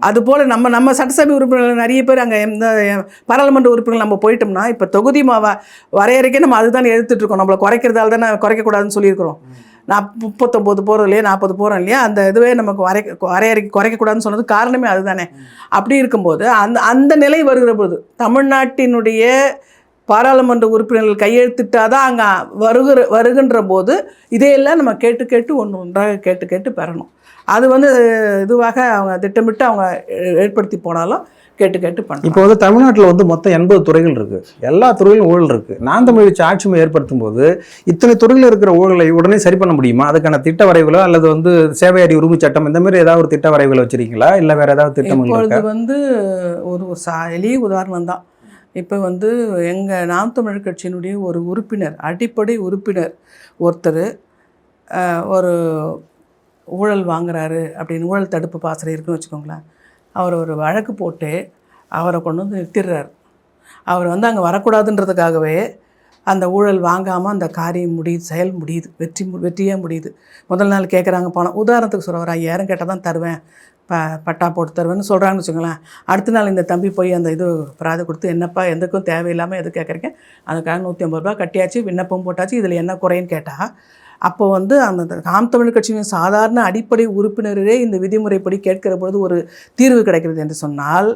அதுபோல் நம்ம சட்டசபை உறுப்பினர்கள் நிறைய பேர் அங்கே இந்த பாராளுமன்ற உறுப்பினர்கள் நம்ம போயிட்டோம்னா, இப்போ தொகுதி வரையறைக்கே நம்ம அதுதான் எடுத்துகிட்ருக்கோம். நம்மளை குறைக்கிறதால தானே குறைக்கக்கூடாதுன்னு சொல்லியிருக்கிறோம். 39 போகிறோம் இல்லையா, 40 போகிறோம் இல்லையா, அந்த இதுவே நமக்கு வரையறைக்கு குறைக்கக்கூடாதுன்னு சொன்னது காரணமே அதுதானே. அப்படி இருக்கும்போது அந்த நிலை வருகிற பொழுது தமிழ்நாட்டினுடைய பாராளுமன்ற உறுப்பினர்கள் கையெழுத்திட்டாதான் அங்கே வருகின்ற போது இதையெல்லாம் நம்ம கேட்டு ஒன்றாக கேட்டு பெறணும். அது வந்து இதுவாக அவங்க திட்டமிட்டு அவங்க ஏற்படுத்தி போனாலும் கேட்டு பண்ணணும். இப்போ வந்து தமிழ்நாட்டில் வந்து மொத்தம் 80 துறைகள் இருக்குது, எல்லா துறையிலும் ஊழல் இருக்குது. நாம் தமிழ் கட்சி ஆட்சி முறை ஏற்படுத்தும் போது இத்தனை துறையில் இருக்கிற ஊழலை உடனே சரி பண்ண முடியுமா? அதுக்கான திட்ட வரைவுகளோ அல்லது வந்து சேவையறி உரிமை சட்டம் இந்த மாதிரி ஏதாவது ஒரு திட்ட வரைவுகளை வச்சிருக்கீங்களா, இல்லை வேறு ஏதாவது திட்டம்? இப்பொழுது வந்து ஒரு எளிய உதாரணம் தான். இப்போ வந்து எங்கள் நாம் தமிழ் கட்சியினுடைய ஒரு உறுப்பினர், அடிப்படை உறுப்பினர் ஒருத்தர் ஒரு ஊழல் வாங்குறாரு அப்படின்னு, ஊழல் தடுப்பு பாசறை இருக்குன்னு வச்சுக்கோங்களேன், அவர் ஒரு வழக்கு போட்டு அவரை கொண்டு வந்து நிறுத்திடுறாரு. அவர் வந்து அங்கே வரக்கூடாதுன்றதுக்காகவே அந்த ஊழல் வாங்காமல் அந்த காரியம் செயல் முடியுது, வெற்றியாக முடியுது. முதல் நாள் கேட்குறாங்க பணம், உதாரணத்துக்கு சொல்ல, ஒரு 5000 கேட்டால் தான் தருவேன், பட்டா போட்டு தருவேன்னு சொல்கிறாங்கன்னு வச்சுங்களேன். அடுத்த நாள் இந்த தம்பி போய் அந்த இது பிராதை கொடுத்து, என்னப்பா எதுக்கும் தேவையில்லாமல் எது கேட்குறீங்க, அதுக்காக 150 ரூபா கட்டியாச்சு, விண்ணப்பம் போட்டாச்சு, இதில் என்ன குறைன்னு கேட்டால், அப்போ வந்து அந்த நாம் தமிழ் கட்சியின் சாதாரண அடிப்படை உறுப்பினரே இந்த விதிமுறைப்படி கேட்கிற பொழுது ஒரு தீர்வு கிடைக்கிறது என்று சொன்னால்,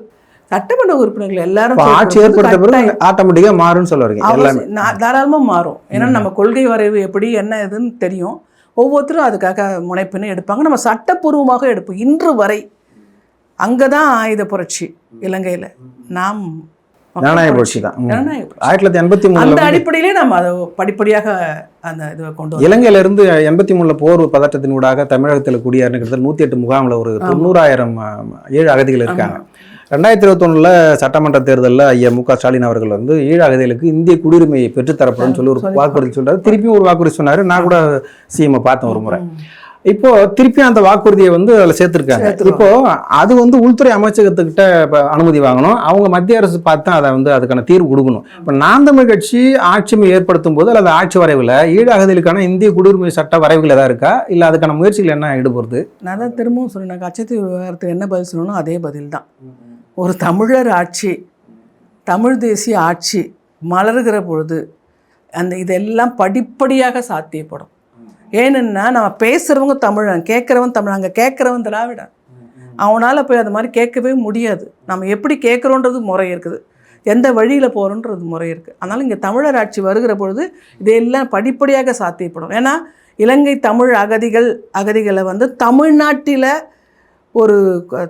சட்டமன்ற உறுப்பினர்கள் எல்லாரும் ஆட்சி ஏற்படுத்த பிறகு ஆட்டோமேட்டிக்காக மாறும்னு சொல்ல வரீங்க எல்லாமே. தாராளமாக மாறும். ஏன்னா நம்ம கொள்கை வரைவு எப்படி என்ன இதுன்னு தெரியும். ஒவ்வொருத்தரும் அதுக்காக முனைப்புன்னு எடுப்பாங்க. நம்ம சட்டப்பூர்வமாக எடுப்போம். இன்று வரை அங்கே தான் ஆயுத புரட்சி இலங்கையில். நாம் ஜனநாயக புரட்சி தான். ஜனநாயக புரட்சி 1983 அந்த அடிப்படையிலே நம்ம அதை படிப்படியாக அந்த இதை கொண்டு இலங்கையிலிருந்து 83 போர் பதட்டத்தினூடாக தமிழகத்தில் குடியேறின கிட்டத்தட்ட 108 முகாமில் ஒரு 90,000 ஈழ அகதிகள் இருக்காங்க. 2021 சட்டமன்ற தேர்தலில் ஐயா மு க ஸ்டாலின் அவர்கள் வந்து ஈழ அகதிகளுக்கு இந்திய குடியுரிமையை பெற்றுத்தரப்படும் சொல்லி ஒரு வாக்குறுதி சொல்றாரு. திருப்பியும் ஒரு வாக்குறுதி சொன்னாரு. நான் கூட சிஎம் பார்த்தேன் ஒரு முறை. இப்போ திருப்பியும் அந்த வாக்குறுதியை வந்து அதில் சேர்த்துருக்காங்க. இப்போ அது வந்து உள்துறை அமைச்சகத்துக்கிட்ட அனுமதி வாங்கணும். அவங்க மத்திய அரசு பார்த்து அதை வந்து அதுக்கான தீர்வு கொடுக்கணும். இப்போ நாம் தமிழ் கட்சி ஆட்சிமை ஏற்படுத்தும் போது அல்லது ஆட்சி வரைவில் ஈழ அகதிகளுக்கான இந்திய குடியுரிமை சட்ட வரைவுகள் ஏதாவது இருக்கா, இல்லை அதுக்கான முயற்சிகள் என்ன ஈடுபடுது? நான் தான் திரும்பவும் சொன்னேன், கச்சத்தீவு விவகாரத்துக்கு என்ன பதில் சொல்லணும் அதே பதில் தான். ஒரு தமிழர் ஆட்சி, தமிழ் தேசிய ஆட்சி மலர்கிற பொழுது அந்த இதெல்லாம் படிப்படியாக சாத்தியப்படும். ஏன்னா நம்ம பேசுகிறவங்க தமிழன், கேட்குறவன் தமிழ், அங்கே கேட்குறவன் திராவிடன். அவனால் போய் அது மாதிரி கேட்கவே முடியாது. நம்ம எப்படி கேட்குறோன்றது முறை இருக்குது, எந்த வழியில் போகிறோன்றது முறை இருக்குது. அதனால் இங்கே தமிழர் ஆட்சி வருகிற பொழுது இதெல்லாம் படிப்படியாக சாத்தியப்படும். ஏன்னா இலங்கை தமிழ் அகதிகளை வந்து தமிழ்நாட்டில் ஒரு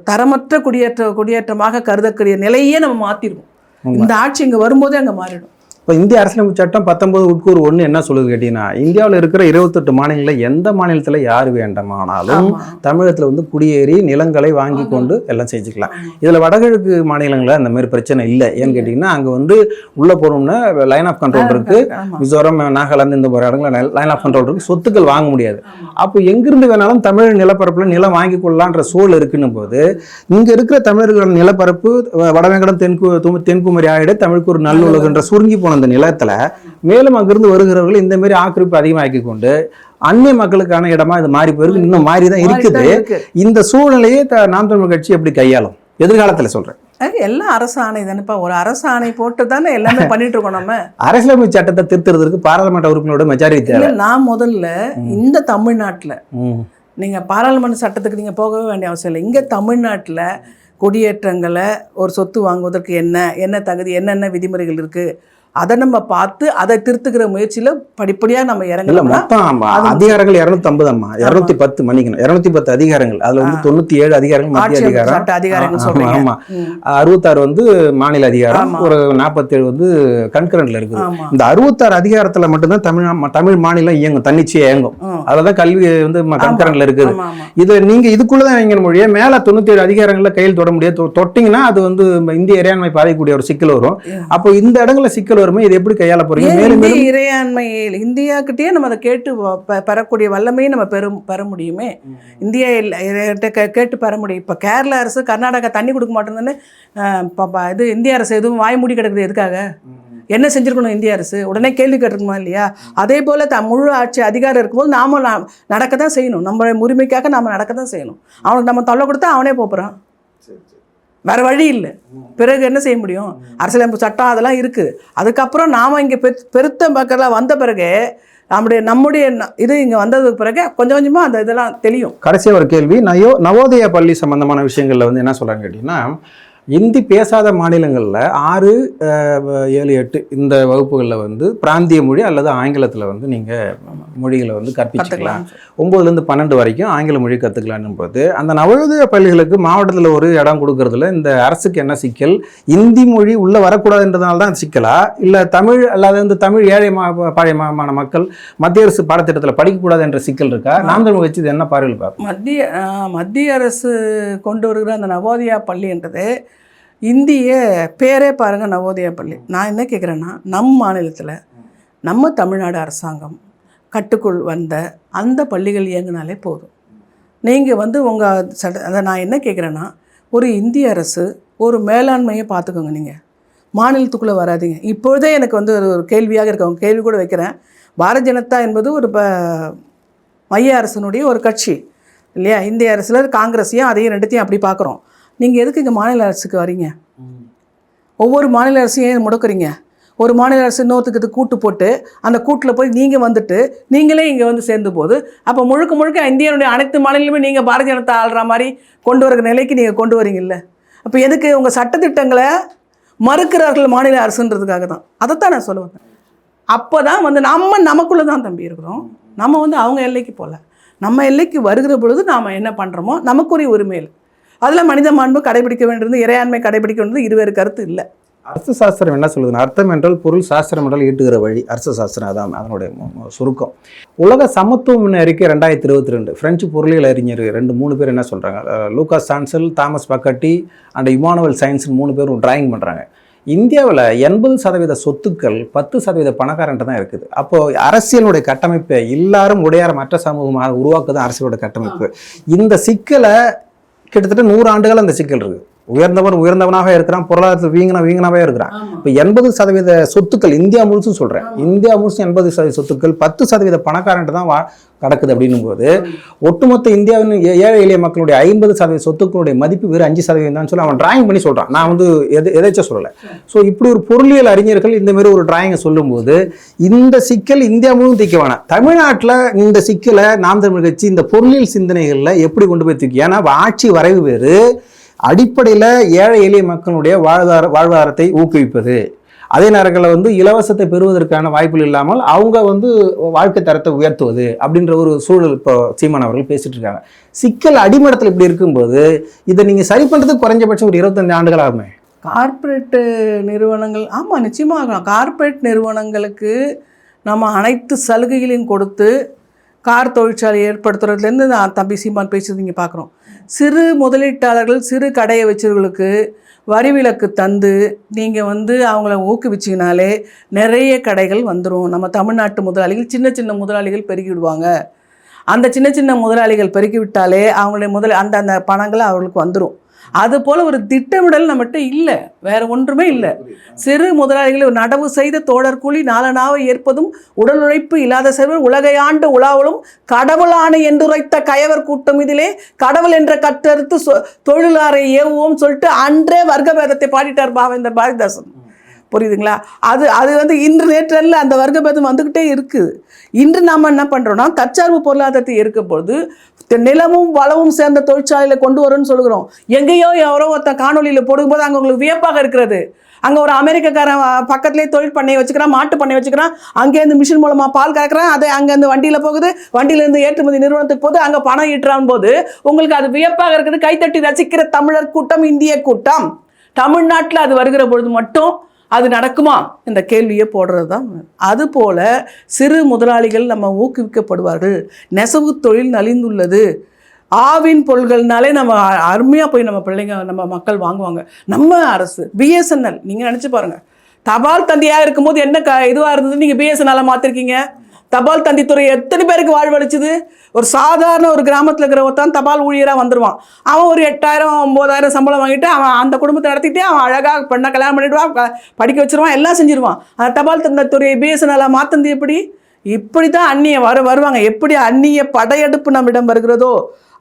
தரமற்ற குடியேற்றமாக கருதக்கூடிய நிலையே நம்ம மாற்றிடுவோம். இந்த ஆட்சி இங்கே வரும்போதே அங்கே மாறிடும். இப்போ இந்திய அரசியலமைப்பு சட்டம் 19 உட்கூறு 1 என்ன சொல்லுது கேட்டீங்கன்னா, இந்தியாவில் இருக்கிற 28 மாநிலங்களில் எந்த மாநிலத்தில் யார் வேண்டுமானாலும் தமிழகத்தில் வந்து குடியேறி நிலங்களை வாங்கி கொண்டு எல்லாம் செஞ்சுக்கலாம். இதில் வடகிழக்கு மாநிலங்களில் அந்த மாதிரி பிரச்சனை இல்லை. ஏன்னு கேட்டிங்கன்னா அங்கே வந்து உள்ளே போகணும்னா லைன் ஆஃப் கண்ட்ரோல் இருக்குது. மிசோரம், நாகாலாந்து இந்த மாதிரி இடங்களில் லைன் ஆஃப் கண்ட்ரோல் இருக்குது. சொத்துக்கள் வாங்க முடியாது. அப்போ எங்கிருந்து வேணாலும் தமிழ் நிலப்பரப்பில் நிலம் வாங்கி கொள்ளலான்ற சூழல் இருக்குன்னு போது இங்கே இருக்கிற தமிழர்களோட நிலப்பரப்பு வடவேங்கடம், தென்குமரி ஆயிட தமிழுக்கு ஒரு நல்லுலகுன்ற சுருங்கி போன அந்த நிலத்துல மேலும் அங்கிருந்து வருகிறவர்கள் இந்த மாதிரி ஆக்கிரமிப்பு அதிகமாக்கி கொண்டு அந்நிய மக்களுக்கான இடமா இது மாறி போயிருக்கு. இன்னும் மாறி தான் இருக்குது. இந்த சூழ்நிலையை நாம் தமிழ் கட்சி எப்படி கையாளும் எதிர்காலத்தில் சொல்றேன்? எல்லாம் அரசு ஆணை தானேப்பா. ஒரு அரசு ஆணை போட்டு தானே எல்லாமே பண்ணிட்டு இருக்கோம். நம்ம அரசியலமைப்பு சட்டத்தை திருத்துறதுக்கு பாராளுமன்ற உறுப்பினரோட மெஜாரிட்டி தேவை. நான் முதல்ல இந்த தமிழ்நாட்டில் நீங்க பாராளுமன்ற சட்டத்துக்கு நீங்க போகவே வேண்டிய அவசியம் இல்லை. இங்க தமிழ்நாட்டில் குடியேற்றங்களை ஒரு சொத்து வாங்குவதற்கு என்ன தகுதி, என்னென்ன விதிமுறைகள் இருக்குது, அதை நம்ம பார்த்து அதை திருத்துக்கிற முயற்சியில் படிப்படியாக நம்ம இறங்கலாம். மொத்தம் அதிகாரங்கள் 250 அம்மா 210 மன்னிக்கணும் 210 அதிகாரங்கள். அதில் வந்து 97 அதிகாரங்கள் மத்திய அதிகாரம், சட்ட அதிகாரங்கள் சொல்றீங்க. ஆமா 66 வந்து மாநில அதிகாரம், ஒரு 47 வந்து கன்கரண்ட்ல இருக்குது. இந்த 66 அதிகாரத்துல மட்டும்தான் தமிழ் மாநிலம் இயங்கும், தன்னிச்சையா இயங்கும். அதுலதான் கல்வி வந்து கன்கரண்ட்ல இருக்குது. இதை நீங்க இதுக்குள்ளதான் இயங்கிற மொழியே மேல 97 அதிகாரங்கள்ல கையில் தொட முடியாது. தொட்டிங்கன்னா அது வந்து இந்திய இறையாண்மை பாதிக்கக்கூடிய ஒரு சிக்கல் வரும். அப்போ இந்த இடங்கள்ல சிக்கல் வருமே, இது எப்படி கையாள போறீங்க? மேலும் இறையாண்மையில் இந்தியா கிட்டே நம்ம அதை கேட்டு பெறக்கூடிய வல்லமையை நம்ம பெற முடியுமே. இந்தியா கேட்டு பெற முடியும். இப்போ கேரள அரசு கர்நாடகா தண்ணி கொடுக்க மாட்டேங்குதுன்னு இது இந்திய அரசு எதுவும் வாய் மூடி கிடக்குது. எதுக்காக? என்ன செஞ்சுருக்கணும் இந்திய அரசு? உடனே கேள்வி கேட்டிருக்குமா இல்லையா? அதே போல் முழு ஆட்சி அதிகாரம் இருக்கும்போது நாம நடக்க தான் செய்யணும். நம்ம உரிமைக்காக நாம் நடக்க தான் செய்யணும். அவனுக்கு நம்ம தொல்லை கொடுத்தா அவனே போகிறான், வேறு வழி இல்லை. பிறகு என்ன செய்ய முடியும்? அரசியலமைப்பு சட்டம் அதெல்லாம் இருக்குது. அதுக்கப்புறம் நாம் இங்கே பெருத்த மக்களாக வந்த பிறகு நம்முடைய இது இங்கே வந்ததுக்கு பிறகு கொஞ்சம் கொஞ்சமாக அந்த இதெல்லாம் தெரியும். கடைசியாக ஒரு கேள்வி, நவோதயா பள்ளி சம்பந்தமான விஷயங்களில் வந்து என்ன சொல்கிறாங்க கேட்டிங்கன்னா, இந்தி பேசாத மாநிலங்களில் 6, 7, 8 இந்த வகுப்புகளில் வந்து பிராந்திய மொழி அல்லது ஆங்கிலத்தில் வந்து நீங்கள் மொழிகளை வந்து கற்பிச்சுக்கலாம். 9லேருந்து 12 வரைக்கும் ஆங்கில மொழி கற்றுக்கலான்னும் போது அந்த நவோதயா பள்ளிகளுக்கு மாவட்டத்தில் ஒரு இடம் கொடுக்கறதுல இந்த அரசுக்கு என்ன சிக்கல்? இந்தி மொழி உள்ளே வரக்கூடாதுன்றதுனால தான் சிக்கலா, இல்லை தமிழ் அல்லாத இந்த தமிழ் ஏழை பழையமான மக்கள் மத்திய அரசு பாடத்திட்டத்தில் படிக்கக்கூடாது என்ற சிக்கல் இருக்கா? நாம் தமிழ் வச்சு இது என்ன பார்வையில் பார்ப்போம்? மத்திய அரசு கொண்டு வருகிற அந்த நவோதயா பள்ளின்றது இந்திய பேரே பாருங்கள், நவோதயா பள்ளி. நான் என்ன கேட்குறேன்னா, நம் மாநிலத்தில் நம்ம தமிழ்நாடு அரசாங்கம் கட்டுக்குள் வந்த அந்த பள்ளிகள் இயங்கினாலே போதும். நீங்கள் வந்து அதை நான் என்ன கேட்குறேன்னா, ஒரு இந்திய அரசு ஒரு மேலாண்மையை பார்த்துக்கோங்க. நீங்கள் மாநிலத்துக்குள்ளே வராதிங்க. இப்பொழுதே எனக்கு வந்து ஒரு கேள்வியாக இருக்கவங்க கேள்வி கூட வைக்கிறேன். பாரதிய ஜனதா என்பது ஒரு மைய அரசனுடைய ஒரு கட்சி இல்லையா? இந்திய அரசில் காங்கிரஸையும் அதையும் ரெண்டுத்தையும் அப்படி பார்க்குறோம். நீங்கள் எதுக்கு இங்கே மாநில அரசுக்கு வரீங்க? ஒவ்வொரு மாநில அரசையும் முடக்குறீங்க. ஒரு மாநில அரசு இன்னொருத்துக்கு கூட்டு போட்டு அந்த கூட்டில் போய் நீங்கள் வந்துட்டு நீங்களே இங்கே வந்து சேர்ந்து போது அப்போ முழுக்க இந்தியாவுடைய அனைத்து மாநிலங்களுமே நீங்கள் பாரதிய ஜனதா ஆள்ற மாதிரி கொண்டு வர நிலைக்கு நீங்கள் கொண்டு வரீங்கல்ல. அப்போ எதுக்கு உங்கள் சட்டத்திட்டங்களை மறுக்கிறார்கள் மாநில அரசுன்றதுக்காக தான். அதைத்தான் நான் சொல்லுவேன். அப்போ தான் வந்து நமக்குள்ளே தான் தம்பி இருக்கிறோம். நம்ம வந்து அவங்க எல்லைக்கு போகல. நம்ம எல்லைக்கு வருகிற பொழுது நாம் என்ன பண்ணுறோமோ நமக்குரிய உரிமையில் அதில் மனித மாண்பு கடைபிடிக்க வேண்டியது, இறையாண்மை கடைபிடிக்க வேண்டியது இருவேறு கருத்து இல்லை. அரசு சாஸ்திரம் என்ன சொல்லுதுன்னா, அர்த்தம் என்றால் பொருள், சாஸ்திரம் என்றால் ஈட்டுகிற வழி. அரசு சாஸ்திரம் அதான் அதனுடைய சுருக்கம். உலக சமத்துவம் அறிக்கை 2022 பிரெஞ்சு பொருளியல் அறிஞர் 2-3 பேர் என்ன சொல்கிறாங்க, Lucas Chancel, Thomas Piketty and Emmanuel சயின்ஸ் 3 பேரும் டிராயிங் பண்ணுறாங்க. இந்தியாவில் 80% சொத்துக்கள் 10% பணக்காரன்ட்டு தான் இருக்குது. அப்போது அரசியலுடைய கட்டமைப்பை எல்லாரும் உடையார மற்ற சமூகமாக உருவாக்குதான் அரசியலோட கட்டமைப்பு. இந்த சிக்கலை கிட்டத்தட்ட 100 ஆண்டுகள் அந்த சிக்கல் இருக்குது. உயர்ந்தவனாக இருக்கிறான், பொருளாதாரத்தில் வீங்கனாவே இருக்கிறான். இப்போ 80% சொத்துக்கள் இந்தியா முழுசும் சொல்கிறேன், இந்தியா முழுசும் 80% சொத்துக்கள் 10% பணக்காரன்ட்டு தான் கிடக்குது. அப்படின்னும் போது ஒட்டுமொத்த இந்தியாவின் ஏழை எளிய மக்களுடைய 50% சொத்துக்களுடைய மதிப்பு வெறும் 5% தான் சொல்லி அவன் டிராயிங் பண்ணி சொல்கிறான். நான் வந்து எதாச்சும் சொல்லலை. ஸோ இப்படி ஒரு பொருளியல் அறிஞர்கள் இந்த மாதிரி ஒரு டிராயிங்கை சொல்லும்போது இந்த சிக்கல் இந்தியா முழுவதும் தீர்க்க வேணாம். தமிழ்நாட்டில் இந்த சிக்கலை நாம் தமிழ் கட்சி இந்த பொருளியல் சிந்தனைகளில் எப்படி கொண்டு போய் தூக்கி, ஏன்னா ஆட்சி வரைவு வேறு, அடிப்படையில் ஏழை எளிய மக்களுடைய வாழ்வாதாரத்தை ஊக்குவிப்பது, அதே நேரங்களில் வந்து இலவசத்தை பெறுவதற்கான வாய்ப்புகள் இல்லாமல் அவங்க வந்து வாழ்க்கை தரத்தை உயர்த்துவது அப்படின்ற ஒரு சூழல் இப்போ சீமான் அவர்கள் பேசிட்டு இருக்காங்க. சிக்கல் அடிமட்டத்தில் இப்படி இருக்கும்போது இதை நீங்கள் சரி பண்ணுறதுக்கு குறைஞ்சபட்சம் ஒரு 25 ஆண்டுகள் ஆகுமே. கார்ப்பரேட்டு நிறுவனங்கள், ஆமாம் நிச்சயமாக கார்ப்பரேட் நிறுவனங்களுக்கு நம்ம அனைத்து சலுகைகளையும் கொடுத்து கார் தொழிற்சாலை ஏற்படுத்துறதுலேருந்து நான் தம்பி சீமான் பேசுறது நீங்கள் பார்க்குறோம். சிறு முதலீட்டாளர்கள், சிறு கடையை வச்சவர்களுக்கு வரி விலக்கு தந்து நீங்கள் வந்து அவங்கள ஊக்குவிச்சிங்கனாலே நிறைய கடைகள் வந்துடும். நம்ம தமிழ்நாட்டு முதலாளிகள், சின்ன சின்ன முதலாளிகள் பெருக்கி விடுவாங்க. அந்த சின்ன சின்ன முதலாளிகள் பெருக்கி விட்டாலே அவங்களுடைய அந்த பணங்கள் அவர்களுக்கு வந்துடும். அதுபோல் ஒரு திட்டமிடல் நம்மகிட்ட இல்லை, வேறு ஒன்றுமே இல்லை. சிறு முதலாளிகள் நடவு செய்த தோழர் கூலி நாளனாவை ஏற்பதும் உடல் உழைப்பு இல்லாத செல்வர் உலகை ஆண்டு உலாவலும் கடவுளான என்றுரைத்த கயவர் கூட்டம் இதிலே கடவுள் என்ற கற்றறுத்து தொழிலாரை ஏவுவோம் சொல்லிட்டு அன்றே வர்க்க பேதத்தை பாடிட்டார் பாவேந்தர் பாரதிதாசன். புரியுதுங்களா? அது வந்து இன்று நேற்றல்ல, அந்த வர்க்க பேதம் வந்துக்கிட்டே இருக்குது. இன்று நாம் என்ன பண்ணுறோன்னா தற்சார்பு பொருளாதாரத்தை இருக்கும்போது நிலமும் வளமும் சேர்ந்த தொழிற்சாலையில் கொண்டு வரோன்னு சொல்லுகிறோம். எங்கேயோ யாரோ ஒருத்தன் காணொலியில் போடும்போது அங்கே உங்களுக்கு வியப்பாக இருக்கிறது. அங்கே ஒரு அமெரிக்கக்காரன் பக்கத்துலேயே தொழில் பண்ணையை வச்சுக்கிறான், மாட்டு பண்ணை வச்சுக்கிறான், அங்கேருந்து மிஷின் மூலமாக பால் கறக்கிறான், அது அங்கேருந்து வண்டியில் போகுது, வண்டியிலேருந்து ஏற்றுமதி நிறுவனத்துக்கு போகுது, அங்கே பணம் ஈட்டுறான் போது உங்களுக்கு அது வியப்பாக இருக்குது. கைத்தட்டி ரசிக்கிற தமிழர் கூட்டம், இந்திய கூட்டம். தமிழ்நாட்டில் அது வருகிற பொழுது மட்டும் அது நடக்குமா என்ற கேள்வியை போடுறது தான். அதுபோல் சிறு முதலாளிகள் நம்ம ஊக்குவிக்கப்படுவார்கள். நெசவு தொழில் நலிந்துள்ளது, ஆவின் பொருள்கள்னாலே நம்ம அருமையாக போய் நம்ம பிள்ளைங்க நம்ம மக்கள் வாங்குவாங்க. நம்ம அரசு பிஎஸ்என்எல் நீங்கள் நினச்சி பாருங்கள், தபால் தந்தியாக இருக்கும்போது என்ன இதுவாக இருந்தது, நீங்கள் பிஎஸ்என்எல்லை மாற்றிருக்கீங்க. தபால் தந்தித்துறை எத்தனை பேருக்கு வாழ்வழிச்சுது. ஒரு சாதாரண ஒரு கிராமத்தில் இருக்கிற ஒருத்தான் தபால் ஊழியராக வந்துடுவான். அவன் ஒரு 8,000-9,000 சம்பளம் வாங்கிட்டு அவன் அந்த குடும்பத்தை நடத்திட்டு அவன் அழகாக பெண்ணை கல்யாணம் பண்ணிவிடுவான், படிக்க வச்சுருவான், எல்லாம் செஞ்சுருவான். அந்த தபால் தந்தித்துறையை பிஎஸ்என்எல்லை மாற்றந்து இப்படி தான் அந்நிய வருவாங்க. எப்படி அந்நிய படையெடுப்பு நம்மிடம் வருகிறதோ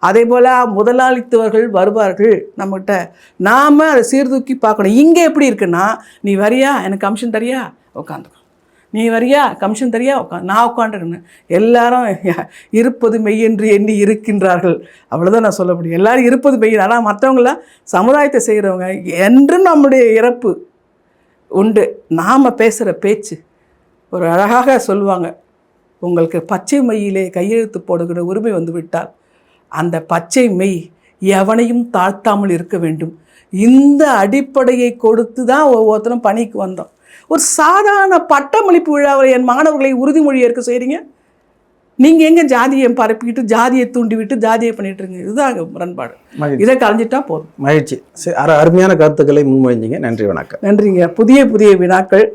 அதே போல் முதலாளித்துவர்கள் வருவார்கள் நம்மகிட்ட. நாம் அதை சீர்தூக்கி பார்க்கணும். இங்கே எப்படி இருக்குன்னா, நீ வரியா எனக்கு கமிஷன் தரியா உட்காந்துக்கோ, நீ வரியா கமிஷன் தரியா நான் உட்காந்துருக்கேன்னு எல்லாரும் இருப்பது மெய் என்று எண்ணி இருக்கின்றார்கள். அவ்வளோதான் நான் சொல்ல முடியும். எல்லோரும் இருப்பது மெய். ஆனால் மற்றவங்களாம் சமுதாயத்தை செய்கிறவங்க என்றும் நம்முடைய இறப்பு உண்டு. நாம் பேசுகிற பேச்சு ஒரு அழகாக சொல்லுவாங்க, உங்களுக்கு பச்சை மையிலே கையெழுத்து போடுகிற உரிமை வந்து விட்டால் அந்த பச்சை மெய் எவனையும் தாழ்த்தாமல் இருக்க வேண்டும். இந்த அடிப்படையை கொடுத்து தான் ஒவ்வொருத்தரும் பணிக்கு வந்தோம். ஒரு சாதாரண பட்டமளிப்பு விழாவில் என் மாணவர்களை உறுதிமொழி ஏற்க செய்கிறீங்க. நீங்கள் எங்கே ஜாதியை பரப்பிக்கிட்டு ஜாதியை தூண்டிவிட்டு ஜாதியை பண்ணிட்டுருங்க. இதுதான் முரண்பாடு. இதை கலைஞ்சிட்டா போதும். மகிழ்ச்சி. அருமையான கருத்துக்களை முன்மொழிஞ்சிங்க. நன்றி, வணக்கம். நன்றிங்க. புதிய வினாக்கள்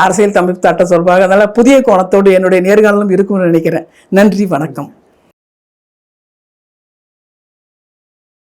அரசியல் தமிழ் தட்ட சொல்வாங்க. அதனால் புதிய கோணத்தோடு என்னுடைய நேர்காணலும் இருக்கும்னு நினைக்கிறேன். நன்றி, வணக்கம்.